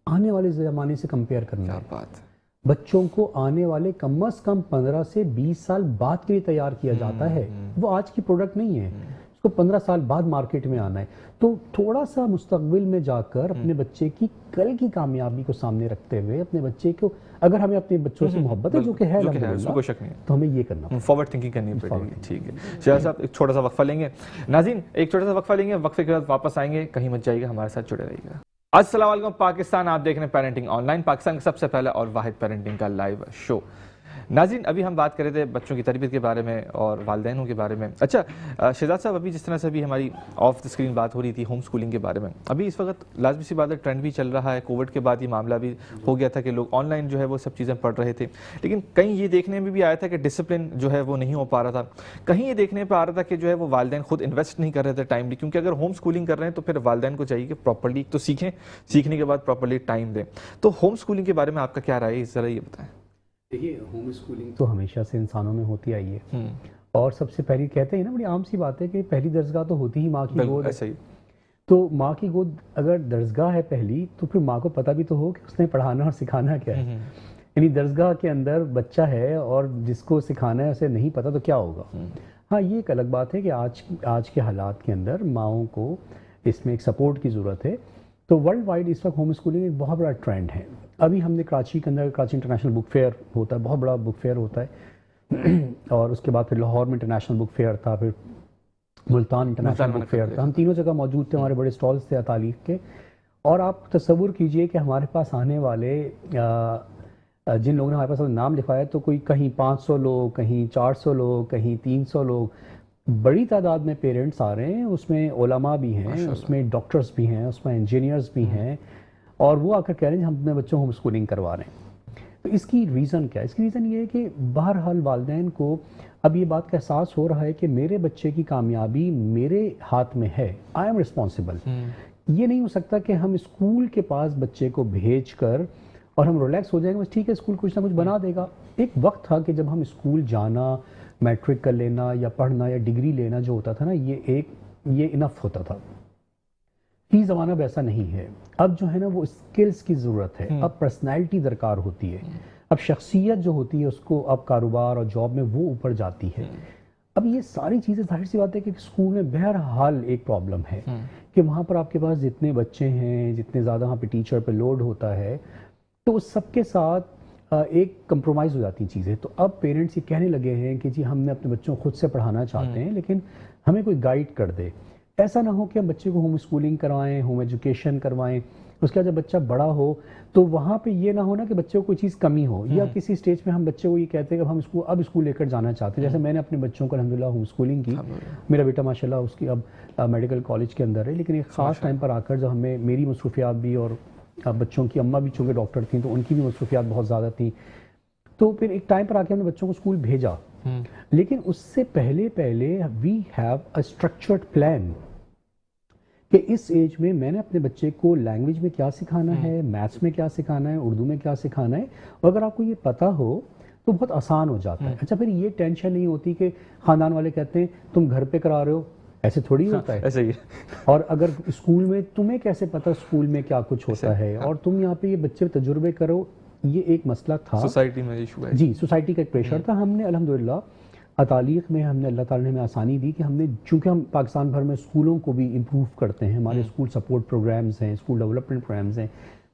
आने वाले ज़माने से कंपेयर करना है। बात। बच्चों को आने वाले कम से कम 15 से 20 साल बाद के लिए तैयार किया जाता है। वो आज की प्रोडक्ट नहीं है। उसको 15 साल बाद मार्केट में आना है। तो थोड़ा सा मुस्तकबिल में जाकर अपने बच्चे की कल की कामयाबी को सामने रखते हुए अपने बच्चे को, अगर हमें अपने बच्चों से मोहब्बत है, जो कि है उसमें कोई शक नहीं है, तो हमें ये करना है, फॉरवर्ड थिंकिंग करनी पड़ेगी। ठीक है शहजाद साहब, एक छोटा सा वक्फा लेंगे। नाज़रीन एक छोटा सा वक्फा लेंगे, वक्फे के बाद वापस आएंगे, कहीं मत जाइएगा, हमारे साथ जुड़े रहिएगा। अस्सलाम वालेकुम पाकिस्तान, आप देख रहे हैं पेरेंटिंग ऑनलाइन, पाकिस्तान का सबसे पहला और वाहिद पेरेंटिंग का लाइव शो। नाज़रीन अभी हम बात कर रहे थे बच्चों की तरबियत के बारे में और वालिदैनों के बारे में। अच्छा शहजाद साहब, अभी जिस तरह से अभी हमारी ऑफ द स्क्रीन बात हो रही थी होम स्कूलिंग के बारे में, अभी इस वक्त लाजमी सी बात है ट्रेंड भी चल रहा है, कोविड के बाद ये मामला भी हो गया था कि लोग ऑनलाइन जो है वो सब चीज़ें पढ़ रहे थे, लेकिन कहीं ये देखने में भी आया था कि डिसिप्लिन जो है वो नहीं हो पा रहा था, कहीं ये देखने पर आ रहा था कि जो है वो वालिदैन खुद इन्वेस्ट नहीं कर रहे थे टाइमली, क्योंकि अगर होम स्कूलिंग कर रहे हैं तो फिर वालिदैन को चाहिए कि प्रॉपर्ली तो सीखें, सीखने के बाद प्रॉपर्ली टाइम दें। तो होम स्कूलिंग के बारे में आपका क्या राय है, ज़रा ये बताएं। देखिए होम स्कूलिंग तो हमेशा से इंसानों में होती आई है, और सबसे पहली कहते हैं ना, बड़ी आम सी बात है कि पहली दरसगाह तो होती ही माँ की गोद है। सही। तो माँ की गोद अगर दरसगाह है पहली, तो फिर माँ को पता भी तो हो कि उसने पढ़ाना और सिखाना क्या है। यानी दरसगाह के अंदर बच्चा है और जिसको सिखाना है उसे नहीं पता, तो क्या होगा। हाँ, ये एक अलग बात है कि आज के हालात के अंदर माँओं को इसमें एक सपोर्ट की ज़रूरत है। तो वर्ल्ड वाइड इस वक्त होम स्कूलिंग एक बहुत बड़ा ट्रेंड है। अभी हमने कराची के अंदर, कराची इंटरनेशनल बुक फेयर होता है, बहुत बड़ा बुक फेयर होता है और उसके बाद फिर लाहौर में इंटरनेशनल बुक फेयर था, फिर मुल्तान इंटरनेशनल बुक फेयर था। हम तीनों जगह मौजूद थे, हमारे बड़े स्टॉल्स थे तालीफ के। और आप तसव्वुर कीजिए कि हमारे पास आने वाले जिन लोगों ने हमारे पास नाम लिखवाया, तो कोई कहीं 500 लोग, कहीं 400 लोग, कहीं 300 लोग, बड़ी तादाद में पेरेंट्स आ रहे हैं। उसमें उलमा भी हैं, उसमें डॉक्टर्स भी हैं, उसमें इंजीनियर्स भी हैं, और वो आकर कह रहे हैं हम अपने बच्चों को होम स्कूलिंग करवा रहे हैं। तो इसकी रीज़न क्या है? इसकी रीज़न ये है कि बहरहाल वालिदैन को अब ये बात का एहसास हो रहा है कि मेरे बच्चे की कामयाबी मेरे हाथ में है, आई एम रिस्पॉन्सिबल। ये नहीं हो सकता कि हम स्कूल के पास बच्चे को भेज कर और हम रिलैक्स हो जाएंगे, बस ठीक है स्कूल कुछ ना कुछ बना देगा। एक वक्त था कि जब हम स्कूल जाना, मैट्रिक कर लेना या पढ़ना या डिग्री लेना जो होता था ना, ये इनफ होता था। ये ज़माना वैसा नहीं है। अब जो है ना वो स्किल्स की ज़रूरत है, अब पर्सनैलिटी दरकार होती है, अब शख्सियत जो होती है उसको अब कारोबार और जॉब में वो ऊपर जाती है। अब ये सारी चीज़ें, जाहिर सी बात है कि स्कूल में बहरहाल एक प्रॉब्लम है कि वहाँ पर आपके पास जितने बच्चे हैं, जितने ज़्यादा वहाँ पे टीचर पे लोड होता है, तो उस सबके साथ एक कंप्रोमाइज़ हो जाती चीज़ें। तो अब पेरेंट्स ये कहने लगे हैं कि जी हमने अपने बच्चों को खुद से पढ़ाना चाहते हैं, लेकिन हमें कोई गाइड कर दे। ऐसा ना हो कि हम बच्चे को होम स्कूलिंग करवाएं, होम एजुकेशन करवाएं, उसके बाद जब बच्चा बड़ा हो तो वहाँ पे ये ना हो ना कि बच्चे को कोई चीज़ कमी हो, या किसी स्टेज पे हम बच्चे को ये कहते हैं कि हम अब स्कूल लेकर जाना चाहते हैं। जैसे मैंने अपने बच्चों को अल्हम्दुलिल्लाह होम स्कूलिंग की, मेरा बेटा माशाल्लाह उसकी अब मेडिकल कॉलेज के अंदर है, लेकिन एक ख़ास टाइम पर आकर जब हमें मेरी मसरूफियात भी और बच्चों की अम्मा भी चूँकि डॉक्टर थी तो उनकी भी मसरूफियात बहुत ज़्यादा थी, तो फिर एक टाइम पर आके हमने बच्चों को स्कूल भेजा। लेकिन उससे पहले we have a structured plan कि इस एज में मैंने अपने बच्चे को लैंग्वेज में क्या सिखाना है, मैथ्स में क्या सिखाना है, उर्दू में क्या सिखाना है, और अगर आपको ये पता हो तो बहुत आसान हो जाता है। अच्छा, फिर ये टेंशन नहीं होती कि ख़ानदान वाले कहते हैं तुम घर पे करा रहे हो, ऐसे थोड़ी होता है। ऐसे ही। और अगर स्कूल में तुम्हें कैसे पता स्कूल में क्या कुछ होता है, और तुम यहाँ पे ये बच्चे तजुर्बे करो, ये एक मसला था। सोसाइटी में इशू है जी, सोसाइटी का एक प्रेशर था। हमने अल्हम्दुलिल्लाह तालीक़ में हमने अल्लाह ताला ने हमें आसानी दी कि हमने, चूँकि हम पाकिस्तान भर में स्कूलों को भी इम्प्रूव करते हैं, हमारे स्कूल सपोर्ट प्रोग्राम्स हैं, स्कूल डेवलपमेंट प्रोग्राम्स हैं,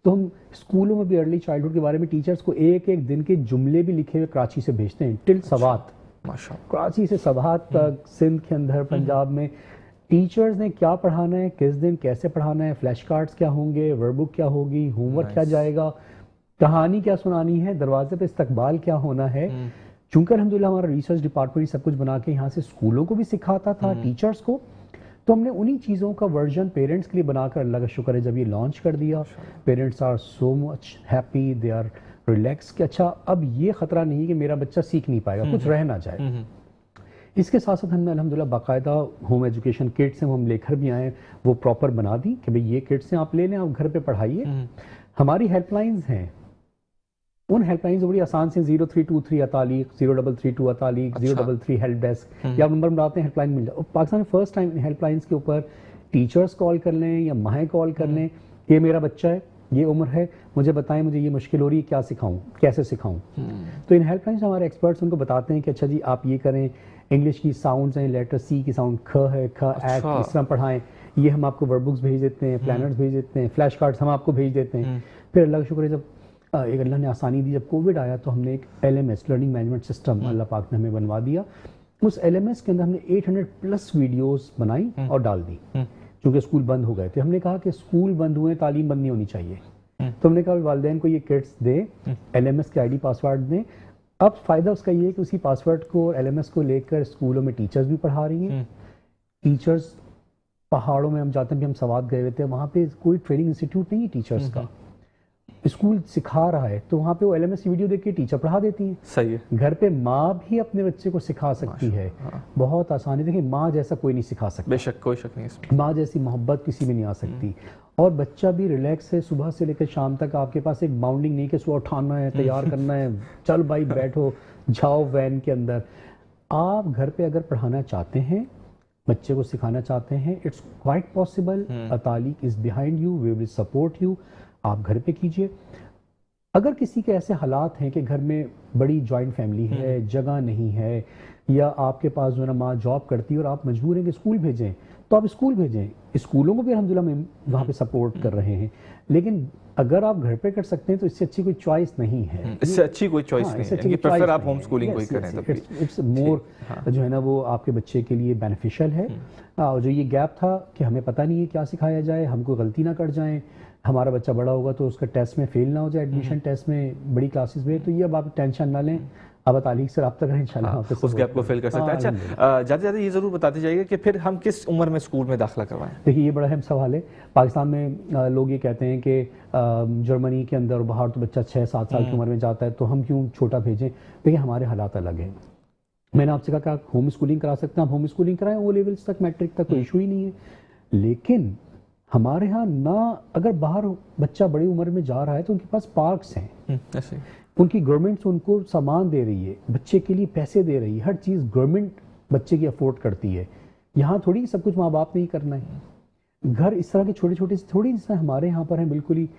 तो हम स्कूलों में भी अर्ली चाइल्डहुड के बारे में टीचर्स को एक एक दिन के जुमले भी लिखे हुए कराची से भेजते हैं, टिल सवात, कराची से सवात तक, सिंध के अंदर, पंजाब में टीचर्स ने क्या पढ़ाना है, किस दिन कैसे पढ़ाना है, फ्लैश कार्ड्स क्या होंगे, वर्कबुक क्या होगी, होमवर्क क्या जाएगा, कहानी क्या सुनानी है, दरवाजे पे इस्तकबाल क्या होना है। चूंकि अल्हम्दुलिल्लाह हमारा रिसर्च डिपार्टमेंट सब कुछ बना के यहाँ से स्कूलों को भी सिखाता था, टीचर्स को, तो हमने उन्हीं चीज़ों का वर्जन पेरेंट्स के लिए बनाकर, अल्लाह का शुक्र है जब ये लॉन्च कर दिया, parents are so much happy, they are relax कि अच्छा अब ये ख़तरा नहीं कि मेरा बच्चा सीख नहीं पाएगा, कुछ रह ना जाए। इसके साथ साथ हमने अल्हम्दुलिल्लाह बाकायदा होम एजुकेशन किट्स हैं, हम लेकर भी आए, वो प्रॉपर बना दी कि भाई ये किट्स हैं, आप ले लें, आप घर पे पढ़ाइए। हमारी हेल्पलाइंस हैं, उन हेल्पलाइंस बड़ी आसान से 0323 अतालीक, 0332 अतालीक, 033 हेल्प डेस्क, या नंबर बनाते हैं हेल्पलाइन मिल जाए। पाकिस्तान में फर्स्ट टाइम हेल्पलाइंस के ऊपर टीचर्स कॉल कर लें या माहें कॉल कर लें, ये मेरा बच्चा है, ये उम्र है, मुझे बताएं, मुझे ये मुश्किल हो रही है, क्या सिखाऊं, कैसे सिखाऊं। तो इन हेल्पलाइन से हमारे एक्सपर्ट्स उनको बताते हैं कि अच्छा जी आप ये करें, इंग्लिश की साउंड्स हैं, लेटर सी की साउंड ख है, ख एक्ट, इस तरह पढ़ाएं। ये हम आपको वर्कबुक्स भेज देते हैं, प्लानर्स भेज देते हैं, फ्लैश कार्ड्स हम आपको भेज देते हैं। फिर अल्लाह का शुक्र है, जब एक अल्लाह ने आसानी दी, जब कोविड आया तो हमने एक LMS लर्निंग मैनेजमेंट सिस्टम अल्लाह पाक ने हमें बनवा दिया। उस LMS के अंदर हमने 800 प्लस वीडियोस बनाई और डाल दी, क्योंकि स्कूल बंद हो गए थे। हमने कहा कि स्कूल बंद हुए, तालीम बंद नहीं होनी चाहिए। तो हमने कहा वालिदैन को ये किट्स दें, LMS के ID पासवर्ड दें। अब फ़ायदा उसका ये है कि उसी पासवर्ड को और LMS को लेकर स्कूलों में टीचर्स भी पढ़ा रही हैं। टीचर्स, पहाड़ों में हम जाते हैं, भी हम सवात गए हुए थे, वहाँ पे कोई ट्रेनिंग इंस्टीट्यूट नहीं है टीचर्स का, स्कूल सिखा रहा है, तो वहाँ पे वो LMS की वीडियो देख के टीचर पढ़ा देती है। सही है। घर पे माँ भी अपने बच्चे को सिखा सकती है, बहुत आसानी। देखिए माँ जैसा कोई नहीं सिखा सकता, बेशक, कोई शक नहीं इसमें। माँ जैसी मोहब्बत किसी में नहीं आ सकती। और बच्चा भी रिलैक्स है, सुबह से लेकर शाम तक आपके पास एक बाउंडिंग नहीं कि सुबह उठाना है, तैयार करना है, चल भाई बैठो, जाओ वैन के अंदर। आप घर पे अगर पढ़ाना चाहते हैं, बच्चे को सिखाना चाहते हैं, it's quite possible. Atalik is behind you, we will support you. आप घर पे कीजिए। अगर किसी के ऐसे हालात हैं कि घर में बड़ी जॉइंट फैमिली है, जगह नहीं है, या आपके पास जो है ना माँ जॉब करती है और आप मजबूर हैं कि स्कूल भेजें, तो आप स्कूल भेजें। स्कूलों को भी अल्हम्दुलिल्लाह में वहाँ पे सपोर्ट कर रहे हैं। लेकिन अगर आप घर पे कर सकते हैं तो इससे अच्छी कोई चॉइस नहीं है। इससे अच्छी कोई चॉइस नहीं है, यानी प्रेफर आप होम स्कूलिंग को ही करें तब भी। इट्स मोर जो है ना वो आपके बच्चे के लिए बेनिफिशियल है। जो ये गैप था कि हमें पता नहीं है क्या सिखाया जाए, हम कोई गलती ना कर जाएं, हमारा बच्चा बड़ा होगा तो उसका टेस्ट में फेल ना हो जाए, एडमिशन टेस्ट में बड़ी क्लासेस में, तो ये अब आप टेंशन ना लें, अब तालीक से रब्ता करें, इंशाल्लाह उस गैप को फिल कर सकते हैं। अच्छा, जाते जाते ये ज़रूर बताते जाइए कि फिर हम किस उम्र में स्कूल में दाखिला करवाएं? देखिए ये बड़ा अहम सवाल है। पाकिस्तान में लोग ये कहते हैं कि जर्मनी के अंदर और बाहर तो बच्चा 6-7 साल की उम्र में जाता है, तो हम क्यों छोटा भेजें। देखिए हमारे हालात अलग हैं। मैंने आपसे कहा कि आप होम स्कूलिंग करा सकते हैं, आप होम स्कूलिंग कराएं, O लेवल्स तक, मैट्रिक तक, कोई इशू ही नहीं है। लेकिन हमारे यहाँ ना, अगर बाहर बच्चा बड़ी उम्र में जा रहा है तो उनके पास पार्क्स हैं, ऐसे उनकी गवर्नमेंट उनको सामान दे रही है, बच्चे के लिए पैसे दे रही है, हर चीज़ गवर्नमेंट बच्चे की अफोर्ड करती है। यहाँ थोड़ी सब कुछ माँ बाप ने ही करना है। घर इस तरह के छोटे छोटे थोड़ी जिस तरह हमारे यहाँ पर है, बिल्कुल ही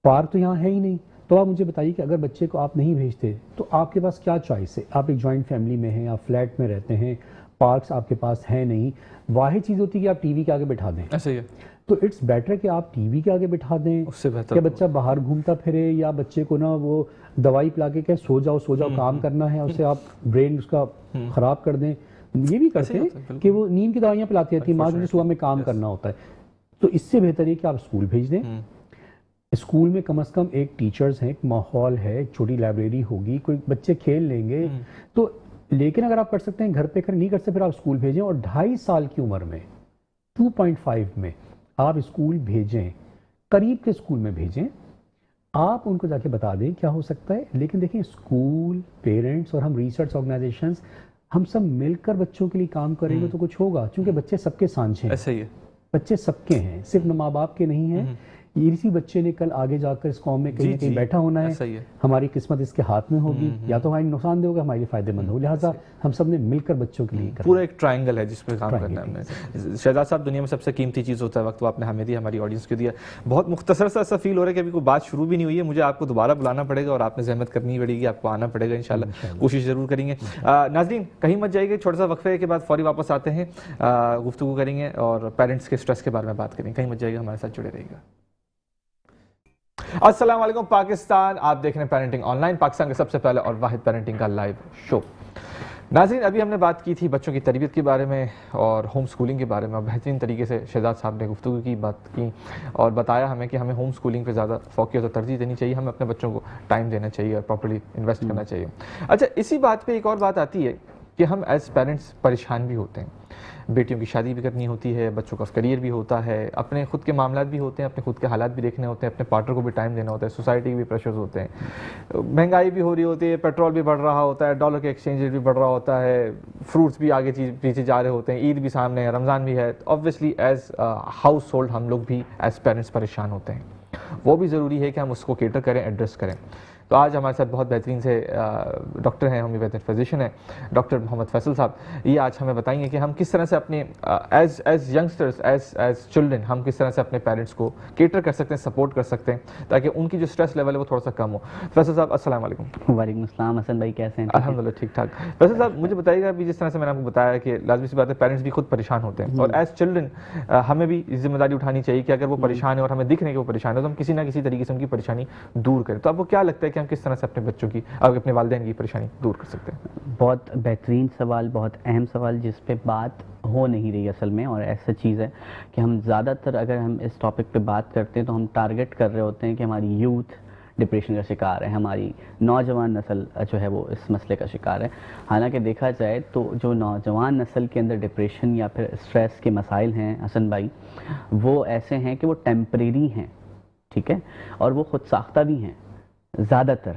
पार्क तो यहाँ है ही नहीं। तो आप मुझे बताइए कि अगर बच्चे को आप नहीं भेजते तो आपके पास क्या चॉइस है। आप एक जॉइंट फैमिली में हैं, आप फ्लैट में रहते हैं, पार्क्स आपके पास है नहीं, वाहिद चीज़ होती है कि आप टीवी के आगे बिठा दें। ऐसे ही है। तो इट्स बेटर कि आप टीवी के आगे बिठा दें, उससे बेहतर कि बच्चा बाहर घूमता फिरे, या बच्चे को ना वो दवाई पिला के कहे सो जाओ काम करना है, उससे आप ब्रेन उसका खराब कर दें। ये भी करते हैं कि वो नींद की दवाइयाँ पिलाती रहती है माँ, जो सुबह में काम करना होता है। तो इससे बेहतर है कि आप स्कूल भेज दें। स्कूल में कम से कम एक टीचर्स हैं, एक माहौल है, एक छोटी लाइब्रेरी होगी, कोई बच्चे खेल लेंगे तो। लेकिन अगर आप कर सकते हैं घर पे कर, नहीं कर सकते फिर आप स्कूल भेजें। और 2.5 साल की उम्र में 2.5 में आप स्कूल भेजें, करीब के स्कूल में भेजें। आप उनको जाके बता दें क्या हो सकता है। लेकिन देखिए स्कूल, पेरेंट्स और हम रिसर्च ऑर्गेनाइजेशंस, हम सब मिलकर बच्चों के लिए काम करेंगे तो कुछ होगा, क्योंकि बच्चे सबके सांझे हैं। ऐसा ही है। बच्चे सबके हैं, सिर्फ माँ बाप के नहीं हैं। इसी बच्चे ने कल आगे जाकर इस कौम में कहीं ना कहीं बैठा होना है। हमारी किस्मत इसके हाथ में होगी, या तो हमारी नुकसान देगा, हमारे लिए फायदेमंद हो। लिहाजा हम सब ने मिलकर बच्चों के लिए पूरा एक ट्रायंगल है जिसमें काम करना है हमने। शहजाद साहब, दुनिया में सबसे कीमती चीज़ होता है वक्त, वो आपने हमें दिया, हमारी ऑडियंस को दिया। बहुत मुख्तसर सा ऐसा फील हो रहा है कि अभी कोई बात शुरू भी नहीं हुई है, मुझे आपको दोबारा बुलाना पड़ेगा और आपने जहमत करनी पड़ेगी, आपको आना पड़ेगा, इंशाल्लाह कोशिश ज़रूर करेंगे। नाज़रीन कहीं मत जाइए, छोटा सा वक्फे के बाद फौरी वापस आते हैं, गुफ्तगू करेंगे और पेरेंट्स के स्ट्रेस के बारे में बात करेंगे। कहीं मत जाइएगा, हमारे साथ जुड़े रहिएगा। अस्सलाम वालेकुम पाकिस्तान, आप देख रहे हैं पेरेंटिंग ऑनलाइन, पाकिस्तान का सबसे पहला और वाहिद पेरेंटिंग का लाइव शो। नाज़रीन अभी हमने बात की थी बच्चों की तरबियत के बारे में और होम स्कूलिंग के बारे में, और बेहतरीन तरीके से शहजाद साहब ने गुफ्तगू की बात की और बताया हमें कि हमें होम स्कूलिंग पे ज़्यादा फोकस और तरजीह देनी चाहिए, हमें अपने बच्चों को टाइम देना चाहिए और प्रॉपर्ली इन्वेस्ट करना चाहिए। अच्छा, इसी बात पर एक और बात आती है कि हम एज पेरेंट्स परेशान भी होते हैं। बेटियों की शादी भी करनी होती है, बच्चों का करियर भी होता है, अपने खुद के मामलात भी होते हैं, अपने खुद के हालात भी देखने होते हैं, अपने पार्टनर को भी टाइम देना होता है, सोसाइटी के भी प्रेशर्स होते हैं, महंगाई भी हो रही होती है, पेट्रोल भी बढ़ रहा होता है, डॉलर के एक्सचेंज रेट भी बढ़ रहा होता है, फ्रूट्स भी आगे पीछे जा रहे होते हैं, ईद भी सामने है, रमज़ान भी है। ऑब्वियसली एज हाउस होल्ड हम लोग भी एज पेरेंट्स परेशान होते हैं। वो भी ज़रूरी है कि हम उसको केटर करें, एड्रेस करें। तो आज हमारे साथ बहुत बेहतरीन से डॉक्टर हैं, होम्योपैथिक फिजिशियन हैं, डॉक्टर मोहम्मद फैसल साहब। ये आज हमें बताएंगे कि हम किस तरह से अपने एज यंगस्टर्स एज चिल्ड्रन हम किस तरह से अपने पेरेंट्स को केटर कर सकते हैं, सपोर्ट कर सकते हैं, ताकि उनकी जो स्ट्रेस लेवल है वो थोड़ा सा कम हो। फैसल साहब अस्सलाम वालेकुम। वालेकुम अस्सलाम। हसन भाई कैसे हैं? अल्हम्दुलिल्लाह ठीक ठाक। फैसल साहब मुझे बताइएगा, अभी जिस तरह से मैंने आपको बताया कि लाजमी सी बात है पेरेंट्स भी खुद परेशान होते हैं, और एज चिल्ड्रन हमें भी जिम्मेदारी उठानी चाहिए कि अगर वो परेशान है और हमें दिख रहे हैं कि वो परेशान है तो हम किसी ना किसी तरीके से उनकी परेशानी दूर करें। तो आपको क्या लगता है कि हम किस तरह से अपने बच्चों की, अपने वालिदैन की परेशानी दूर कर सकते हैं? बहुत बेहतरीन सवाल, बहुत अहम सवाल जिस पे बात हो नहीं रही असल में। और ऐसा चीज़ है कि हम ज़्यादातर अगर हम इस टॉपिक पे बात करते हैं तो हम टारगेट कर रहे होते हैं कि हमारी यूथ डिप्रेशन का शिकार है, हमारी नौजवान नस्ल जो है वो इस मसले का शिकार है। हालांकि देखा जाए तो जो नौजवान नस्ल के अंदर डिप्रेशन या फिर स्ट्रेस के मसाइल हैं हसन भाई, वो ऐसे हैं कि वो टेम्परेरी हैं, ठीक है, और वो खुद साख्ता भी हैं ज़्यादातर,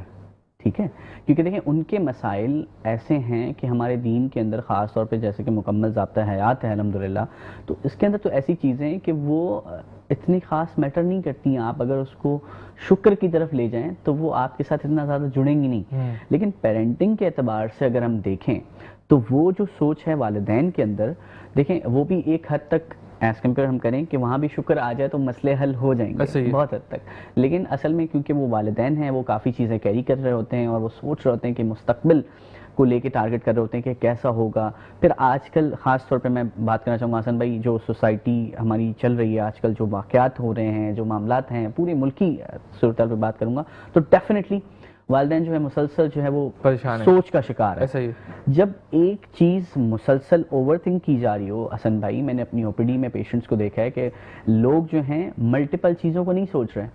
ठीक है। क्योंकि देखिए उनके मसाइल ऐसे हैं कि हमारे दीन के अंदर ख़ास तौर पे जैसे कि मुकम्मल ज़ाब्ता हयात है अल्हम्दुलिल्लाह, तो इसके अंदर तो ऐसी चीज़ें हैं कि वो इतनी ख़ास मैटर नहीं करती हैं। आप अगर उसको शुक्र की तरफ ले जाएं तो वो आपके साथ इतना ज़्यादा जुड़ेंगी नहीं। लेकिन पेरेंटिंग के एतबार से अगर हम देखें तो वो जो सोच है वालिदैन के अंदर, देखें वो भी एक हद तक एज कम्पेयर हम करें कि वहाँ भी शुक्र आ जाए तो मसले हल हो जाएंगे बहुत हद तक। लेकिन असल में क्योंकि वो वालिदैन हैं, वो काफ़ी चीज़ें कैरी कर रहे होते हैं और वो सोच रहे होते हैं कि मुस्तकबिल को लेके टारगेट कर रहे होते हैं कि कैसा होगा। फिर आजकल ख़ास तौर पे मैं बात करना चाहूँगा हसन भाई, जो सोसाइटी हमारी चल रही है आजकल, जो वाक़यात हो रहे हैं, जो मामलात हैं, पूरी मुल्की सूरत पे बात करूँगा तो डेफिनेटली वालिदैन जो है मुसलसल जो है वो परेशान है, सोच का शिकार है। ऐसा ही जब एक चीज़ मुसलसल ओवरथिंक की जा रही हो हसन भाई, मैंने अपनी ओपीडी में पेशेंट्स को देखा है कि लोग जो हैं मल्टीपल चीज़ों को नहीं सोच रहे,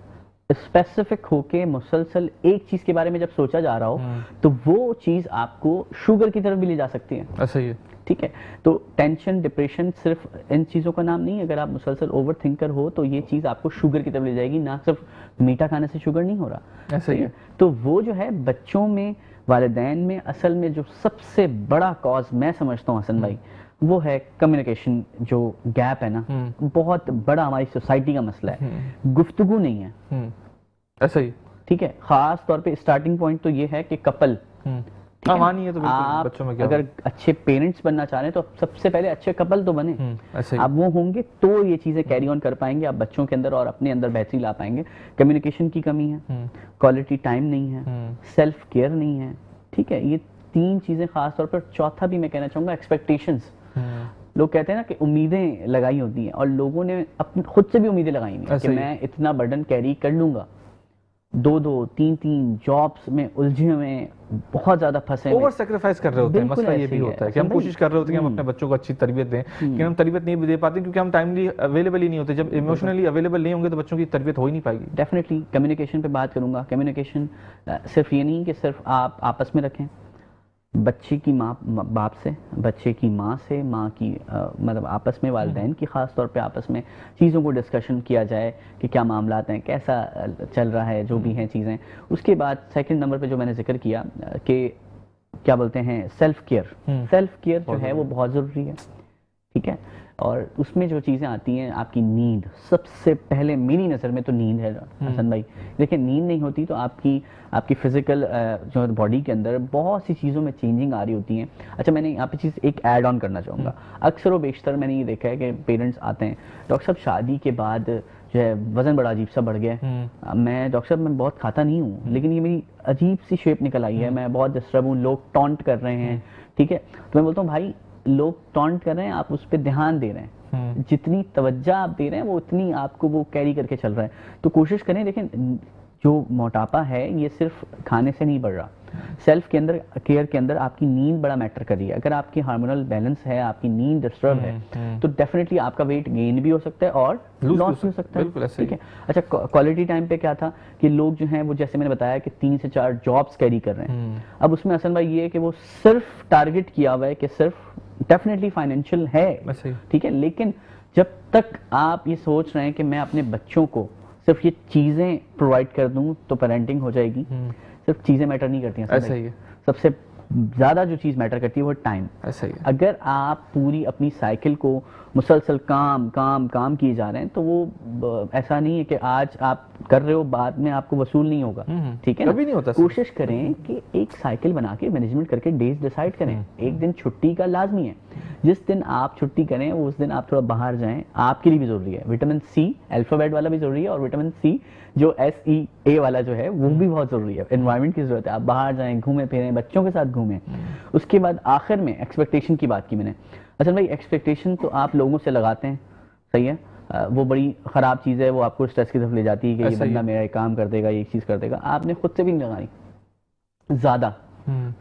स्पेसिफिक होके मुसलसल एक चीज़ के बारे में जब सोचा जा रहा हो तो वो चीज़ आपको शुगर की तरफ भी ले जा सकती है। ऐसा ही है, ठीक है। तो टेंशन, डिप्रेशन सिर्फ इन चीज़ों का नाम नहीं है। अगर आप मुसलसल ओवर थिंकर हो तो ये चीज़ आपको शुगर की तरफ ले जाएगी, ना सिर्फ मीठा खाने से शुगर नहीं हो रहा। ऐसा ही है। तो वो जो है बच्चों में, वालिदैन में असल में जो सबसे बड़ा कॉज मैं समझता हूँ हसन भाई, वो है कम्युनिकेशन जो गैप है ना, बहुत बड़ा हमारी सोसाइटी का मसला है। गुफ्तगू नहीं है, ऐसा ही, ठीक है। खास तौर पे स्टार्टिंग पॉइंट तो ये है कि कपल, नहीं है तो आप बच्चों में क्या अगर अच्छे पेरेंट्स बनना चाह रहे हैं तो सबसे पहले अच्छे कपल तो बने। ऐसा ही, आप वो होंगे तो ये चीज़ें कैरी ऑन कर पाएंगे, आप बच्चों के अंदर और अपने अंदर बेहतरी ला पाएंगे। कम्युनिकेशन की कमी है, क्वालिटी टाइम नहीं है, सेल्फ केयर नहीं है, ठीक है। ये तीन चीज़ें खास तौर पर। चौथा भी मैं कहना चाहूँगा एक्सपेक्टेशंस। लोग कहते हैं ना कि उम्मीदें लगाई होती हैं और लोगों ने अपने खुद से भी उम्मीदें लगाई हैं कि मैं इतना बर्डन कैरी कर लूँगा। 2-2, 3-3 जॉब्स में उलझे हुए, बहुत ज्यादा फंसे, ओवर सेक्रीफाइस कर रहे होते हैं। मसला ये भी होता है कि हम कोशिश कर रहे होते हैं कि हम अपने बच्चों को अच्छी तरबियत दें, लेकिन हम तरबियत नहीं दे पाते क्योंकि हम टाइमली अवेलेबल ही नहीं होते। जब इमोशनली अवेलेबल नहीं होंगे तो बच्चों की तरबियत हो ही नहीं पाएगी। डेफिनेटली कम्युनिकेशन पे बात करूंगा। कम्युनिकेशन सिर्फ ये नहीं कि सिर्फ आप आपस में रखें, बच्चे की माँ बाप से, बच्चे की माँ से, माँ की मतलब आपस में, वालिदैन की ख़ास तौर पे आपस में चीज़ों को डिस्कशन किया जाए कि क्या मामलात हैं, कैसा चल रहा है, जो भी हैं चीज़ें। उसके बाद सेकंड नंबर पे जो मैंने जिक्र किया कि क्या बोलते हैं सेल्फ केयर। सेल्फ केयर जो है वो बहुत ज़रूरी है, ठीक है। और उसमें जो चीज़ें आती हैं, आपकी नींद सबसे पहले मेरी नज़र में तो नींद है हसन भाई। देखिए नींद नहीं होती तो आपकी फिजिकल जो बॉडी के अंदर बहुत सी चीज़ों में चेंजिंग आ रही होती हैं। अच्छा, मैंने यहाँ पे चीज़ एक ऐड ऑन करना चाहूँगा। अक्सर व बेशतर मैंने ये देखा है कि पेरेंट्स आते हैं, डॉक्टर साहब शादी के बाद जो है वज़न बड़ा अजीब सा बढ़ गया है, मैं डॉक्टर साहब मैं बहुत खाता नहीं हूँ लेकिन ये मेरी अजीब सी शेप निकल आई है, मैं बहुत डिस्टर्ब हूँ, लोग टॉन्ट कर रहे हैं, ठीक है। तो मैं बोलता हूँ भाई लोग टॉन्ट कर रहे हैं, आप उस पर ध्यान दे रहे हैं, जितनी तवज्जो आप दे रहे हैं वो उतनी आपको वो कैरी करके चल रहा है। तो कोशिश करें, देखें जो मोटापा है ये सिर्फ खाने से नहीं बढ़ रहा, सेल्फ के अंदर केयर के अंदर आपकी नींद बड़ा मैटर कर रही है। अगर आपकी हार्मोनल बैलेंस है, आपकी नींद डिस्टर्ब है तो डेफिनेटली आपका वेट गेन भी हो सकता है और लॉस भी हो सकता है, ठीक है। अच्छा, क्वालिटी टाइम पे क्या था कि लोग जो हैं वो जैसे मैंने बताया कि 3 से 4 जॉब्स कैरी कर रहे हैं। अब उसमें असल भाई ये है कि वो सिर्फ टारगेट किया हुआ है कि सिर्फ डेफिनेटली फाइनेंशियल है, ठीक है, लेकिन जब तक आप ये सोच रहे हैं कि मैं अपने बच्चों को सिर्फ ये चीज़ें प्रोवाइड कर दूं तो पेरेंटिंग हो जाएगी, सिर्फ चीज़ें मैटर नहीं करती हैं। ऐसा ही है। सबसे ज़्यादा जो चीज़ मैटर करती है वो टाइम। ऐसा ही है। अगर आप पूरी अपनी साइकिल को मुसलसल काम काम काम किए जा रहे हैं, तो वो ऐसा नहीं है कि आज आप कर रहे हो बाद में आपको वसूल नहीं होगा, ठीक है ना? कभी नहीं होता। कोशिश करें कि एक साइकिल बना के मैनेजमेंट करके डेज डिसाइड करें। एक दिन छुट्टी का लाजमी है, जिस दिन आप छुट्टी करें उस दिन आप थोड़ा बाहर जाएं, आपके लिए भी जरूरी है। विटामिन सी अल्फाबेट वाला भी जरूरी है, और विटामिन सी जो SEA वाला जो है वो भी बहुत जरूरी है। एनवायरनमेंट की जरूरत है, आप बाहर जाएं, घूमें फिरें, बच्चों के साथ घूमें। उसके बाद आखिर में एक्सपेक्टेशन की बात की मैंने। अच्छा भाई, एक्सपेक्टेशन तो आप लोगों से लगाते हैं, सही है, वो बड़ी खराब चीज़ है, वो आपको स्ट्रेस की तरफ ले जाती है कि ये बंदा मेरा एक काम कर देगा, ये एक चीज़ कर देगा। आपने खुद से भी नहीं लगानी ज़्यादा,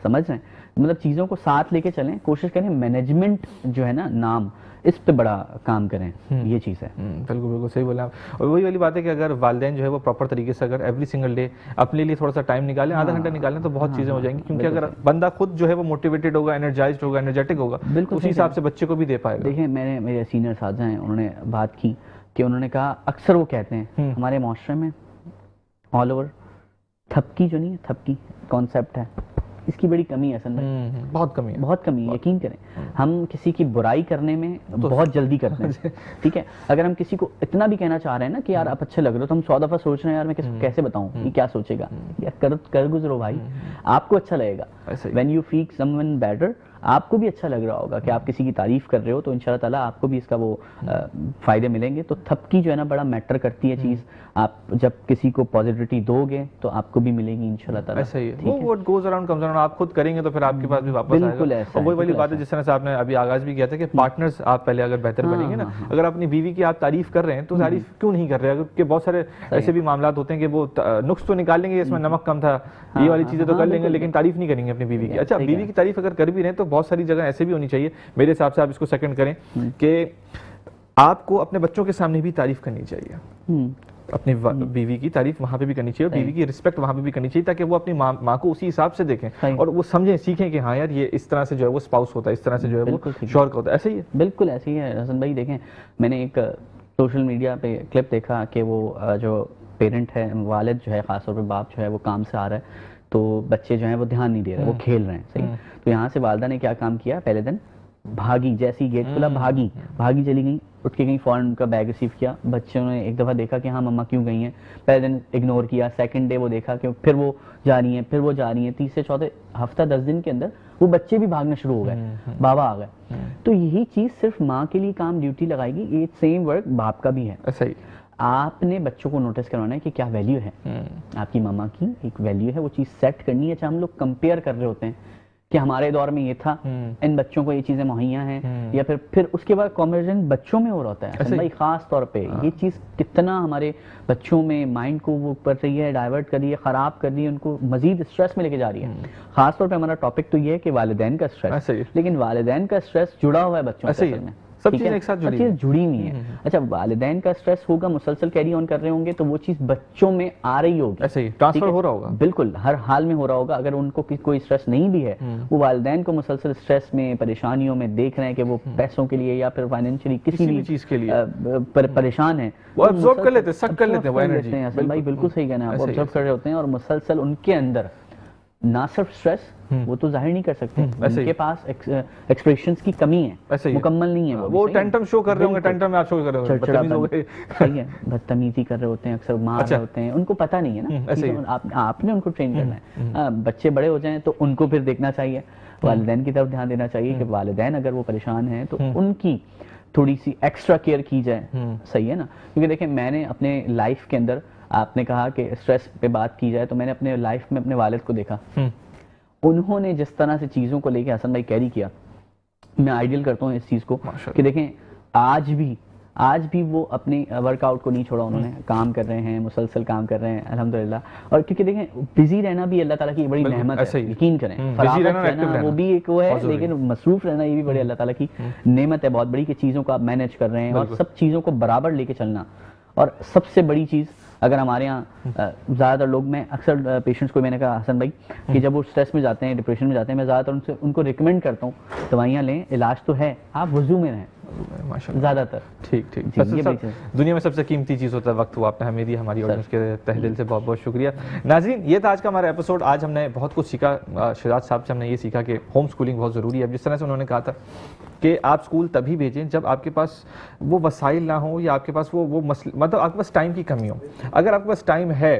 समझ रहे हैं? मतलब चीज़ों को साथ लेके चलें, कोशिश करें मैनेजमेंट जो है ना नाम, इस पे बड़ा काम करें, ये चीज़ है। बिल्कुल बिल्कुल सही बोला आप। और वही वाली बात है कि अगर वालिदैन जो है वो प्रॉपर तरीके से अगर एवरी सिंगल डे अपने लिए थोड़ा सा टाइम निकालें, आधा घंटा निकालें, तो बहुत चीज़ें हो जाएंगी। क्योंकि अगर बंदा खुद जो है वो मोटिवेटेड होगा, एनर्जाइज्ड होगा, एनर्जेटिक होगा, उसी हिसाब से बच्चे को भी दे पाएगा। देखिए, मेरे सीनियर साथी हैं, उन्होंने बात की कि उन्होंने कहा, अक्सर वो कहते हैं हमारे माशरे में ऑल ओवर थपकी जो नहीं है, थपकी कॉन्सेप्ट है, इसकी बड़ी कमी है असल में। बहुत कमी है, बहुत कमी है, यकीन करें। हम किसी की बुराई करने में बहुत जल्दी करते हैं, ठीक है? अगर हम किसी को इतना भी कहना चाह रहे हैं ना कि यार आप अच्छे लग रहे हो, तो हम 100 दफा सोच रहे हैं यार मैं किसको कैसे बताऊं, ये क्या सोचेगा। यार कर गुजरो भाई, आपको अच्छा लगेगा। When you feel someone better, आपको भी अच्छा लग रहा होगा कि आप किसी की तारीफ कर रहे हो, तो इंशाल्लाह ताला आपको भी इसका वो फायदे मिलेंगे। तो थपकी जो है ना बड़ा मैटर करती है चीज़। आप जब किसी को पॉजिटिविटी दोगे तो आपको भी मिलेगी इंशाल्लाह ताला। ऐसा ही है, वो what goes around comes around. आप खुद करेंगे तो फिर आपके पास भी वापस आएगा। बिल्कुल ऐसा और वही वाली बात है जिस तरह से आपने अभी आगाज भी किया था कि पार्टनर्स आप पहले अगर बेहतर बनेंगे ना, अगर अपनी बीवी की आप तारीफ कर रहे हैं तो तारीफ क्यों नहीं कर रहे? क्योंकि बहुत सारे ऐसे भी मामला होते हैं कि वो नुक्स तो निकाल लेंगे, इसमें नमक कम था, ये वाली चीजें तो कर लेंगे, लेकिन तारीफ नहीं करेंगे अपनी बीवी की। अच्छा, बीवी की तारीफ अगर कर भी रहे हैं तो बहुत सारी जगह ऐसे भी होनी चाहिए, मेरे हिसाब से आप इसको सेकंड करें, कि आपको अपने बच्चों के सामने भी तारीफ करनी चाहिए। अपनी बीवी की तारीफ वहां पे भी करनी चाहिए, और बीवी की रिस्पेक्ट वहां पे भी करनी चाहिए, ताकि वो अपनी माँ को उसी हिसाब से देखें और वो समझें, सीखें कि हाँ यार ये इस तरह से जो है वो स्पाउस होता है, इस तरह से जो है वो शौहर का होता है। ऐसे ही है, बिल्कुल ऐसे ही है हसन भाई। देखें, मैंने एक सोशल मीडिया पे क्लिप देखा कि वो जो पेरेंट है, वालिद जो है, खासतौर पर बाप जो है, वो काम से आ रहा है, तो बच्चे जो हैं वो ध्यान नहीं दे रहे, वो खेल रहे हैं, सही। तो यहाँ से वालिदा ने क्या काम किया, पहले दिन भागी, जैसी गेट खुला भागी चली गई, उठ के गई, फौरन उनका बैग रिसीव किया। बच्चों ने एक दफ़ा देखा कि हाँ मम्मा क्यों गई हैं, पहले दिन इग्नोर किया, सेकंड डे वो देखा कि फिर वो जा रही हैं, फिर वो जा रही हैं, तीसरे चौथे हफ्ता 10 दिन के अंदर वो बच्चे भी भागना शुरू हो गए, बाबा आ गए। तो यही चीज़ सिर्फ माँ के लिए काम ड्यूटी लगाएगी, ये सेम वर्क बाप का भी है। ऐसा ही आपने बच्चों को नोटिस करवाना है कि क्या वैल्यू है आपकी मामा की, एक वैल्यू है, वो चीज़ सेट करनी है। अच्छा, हम लोग कंपेयर कर रहे होते हैं कि हमारे दौर में ये था, इन बच्चों को ये चीजें मुहैया हैं, या फिर उसके बाद कंपैरिजन बच्चों में हो रहा होता है भाई, खास तौर पे ये चीज कितना हमारे बच्चों में माइंड को वो कर रही है, डाइवर्ट कर रही है, खराब कर रही है, उनको मजीद स्ट्रेस में लेके जा रही है। खास तौर पे हमारा टॉपिक तो ये है कि वालिदैन का स्ट्रेस, लेकिन वालिदैन का स्ट्रेस जुड़ा हुआ है बच्चों से में, सब चीजें एक साथ जुड़ी हुई है। अच्छा, वालिदैन का स्ट्रेस होगा, मुसलसल कैरी ऑन कर रहे होंगे, तो वो चीज बच्चों में आ रही होगी, ऐसे ही ट्रांसफर हो रहा होगा, बिल्कुल हर हाल में हो रहा होगा। अगर उनको कोई स्ट्रेस नहीं भी है, वो वालिदैन को मुसलसल स्ट्रेस में, परेशानियों में देख रहे हैं कि वो पैसों के लिए या फिर फाइनेंशियली किसी भी चीज के लिए परेशान है, वो ऑब्जर्व कर लेते हैं, सक कर लेते हैं वो एनर्जी। भाई बिल्कुल सही कहना है, आप ऑब्जर्व कर रहे होते हैं, और मुसलसल उनके अंदर ना सिर्फ स्ट्रेस वो तो जाहिर नहीं कर सकते, उनके पास एक्सप्रेशंस की कमी है, मुकम्मल नहीं है, वो टेंटम शो कर रहे होंगे, टेंटम में आप शो कर रहे होंगे, बदतमीज हो गए, सही है, बदतमीजी कर रहे होते हैं, अक्सर मार रहे होते हैं, उनको पता नहीं है ना, आपने उनको ट्रेन करना है। बच्चे बड़े हो जाएं तो उनको फिर देखना चाहिए, वालिदैन की तरफ ध्यान देना चाहिए कि वालिदैन अगर वो परेशान हैं तो उनकी थोड़ी सी एक्स्ट्रा केयर की जाए, सही है ना। क्योंकि देखिए, मैंने अपने लाइफ के अंदर, आपने कहा कि स्ट्रेस पे बात की जाए, तो मैंने अपने लाइफ में अपने वालिद को देखा, उन्होंने जिस तरह से चीज़ों को लेके हसन भाई कैरी किया, मैं आइडियल करता हूँ इस चीज़ को कि देखें आज भी वो अपनी वर्कआउट को नहीं छोड़ा, उन्होंने काम कर रहे हैं, मुसलसल काम कर रहे हैं अल्हम्दुलिल्लाह। और क्योंकि देखें, बिजी रहना भी अल्लाह ताला की बड़ी नेमत है, यकीन करें, फरागत रहना वो भी एक वो है, लेकिन मसरूफ रहना ये भी बड़ी अल्लाह ताला की नेमत है बहुत बड़ी, कि चीज़ों को आप मैनेज कर रहे हैं और सब चीज़ों को बराबर लेके चलना। और सबसे बड़ी चीज़, अगर हमारे यहाँ ज़्यादातर लोग, मैं अक्सर पेशेंट्स को मैंने कहा हसन भाई कि जब वो स्ट्रेस में जाते हैं, डिप्रेशन में जाते हैं, मैं ज़्यादातर उनको रिकमेंड करता हूँ दवाइयाँ लें, इलाज तो है, आप वज़ू में रहें, माशाल्लाह। ज़्यादातर। ठीक ठीक। जी, फैसल ये साहब, बड़ी चीज़। दुनिया में सबसे कीमती चीज़ होता है वक्त, वो आपने हमें दी, हमारी ऑडियंस के तहे दिल से बहुत बहुत शुक्रिया। नाज़रीन, ये था आज का हमारा एपिसोड। आज हमने बहुत कुछ सीखा। शहजाद साहब से हमने ये सीखा कि होम स्कूलिंग बहुत ज़रूरी है। जिस तरह से उन्होंने कहा था कि आप स्कूल तभी भेजें जब आपके पास वो वसाइल ना हो या आपके पास वो मतलब आपके पास टाइम की कमी हो। अगर आपके पास टाइम है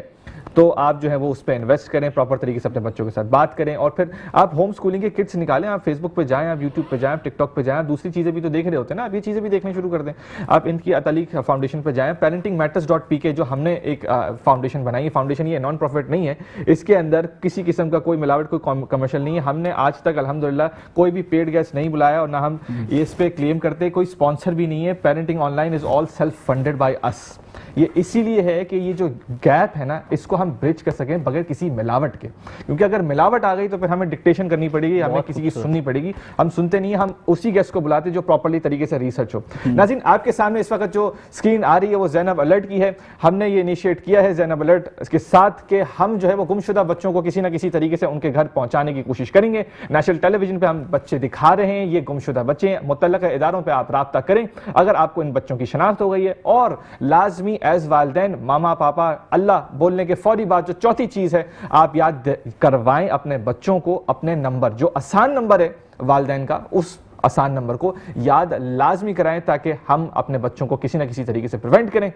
तो आप जो है वो उस पर इन्वेस्ट करें, प्रॉपर तरीके से अपने बच्चों के साथ बात करें, और फिर आप होम स्कूलिंग के किट्स निकालें। आप फेसबुक पे जाएं, आप यूट्यूब पे जाएं, आप टिकटॉक पे जाएं, आप दूसरी चीज़ें भी तो देख रहे होते हैं ना, आप ये चीज़ें भी देखने शुरू कर दें। आप इनकी अतालिक फाउंडेशन पे जाएं, parentingmatters.pk जो हमने एक फाउंडेशन बनाई है। फाउंडेशन ये नॉन प्रॉफिट नहीं है, इसके अंदर किसी किस्म का कोई मिलावट, कोई कमर्शियल नहीं है। हमने आज तक अल्हम्दुलिल्लाह कोई भी पेड गेस्ट नहीं बुलाया और ना हम इस पे क्लेम करते, कोई स्पॉन्सर भी नहीं है। Parenting online is all self funded by us. ये इसीलिए है कि ये जो गैप है ना, इसको हम ब्रिज कर सकें बगैर किसी मिलावट के, क्योंकि अगर मिलावट आ गई तो फिर हमें डिक्टेशन करनी पड़ेगी, हमें किसी की सुननी पड़ेगी। हम सुनते नहीं, हम उसी गेस्ट को बुलाते जो प्रॉपर्ली तरीके से रिसर्च हो। नाज़रीन, आपके सामने इस वक्त जो स्क्रीन आ रही है वो ज़ैनब अलर्ट की है। हमने ये इनिशिएट किया है ज़ैनब अलर्ट के साथ कि हम जो है वो गुमशुदा बच्चों को किसी ना किसी तरीके से उनके घर पहुंचाने की कोशिश करेंगे। नेशनल टेलीविजन पे हम बच्चे दिखा रहे हैं, ये गुमशुदा बच्चे हैं। मुतल्लका इदारों पे आप राब्ता करें अगर आपको इन बच्चों की शनाख्त हो गई है, और लाजमी एज वालिदैन, मामा पापा, अल्लाह बोलने के फौरी बाद जो चौथी चीज है, आप याद करवाएं अपने बच्चों को अपने नंबर, जो आसान नंबर है वालिदैन का, उस आसान नंबर को याद लाजमी कराएं ताकि हम अपने बच्चों को किसी ना किसी तरीके से प्रिवेंट करें।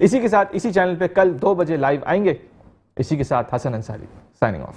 इसी के साथ इसी चैनल पे कल 2 बजे लाइव आएंगे। इसी के साथ हसन अंसारी साइनिंग ऑफ।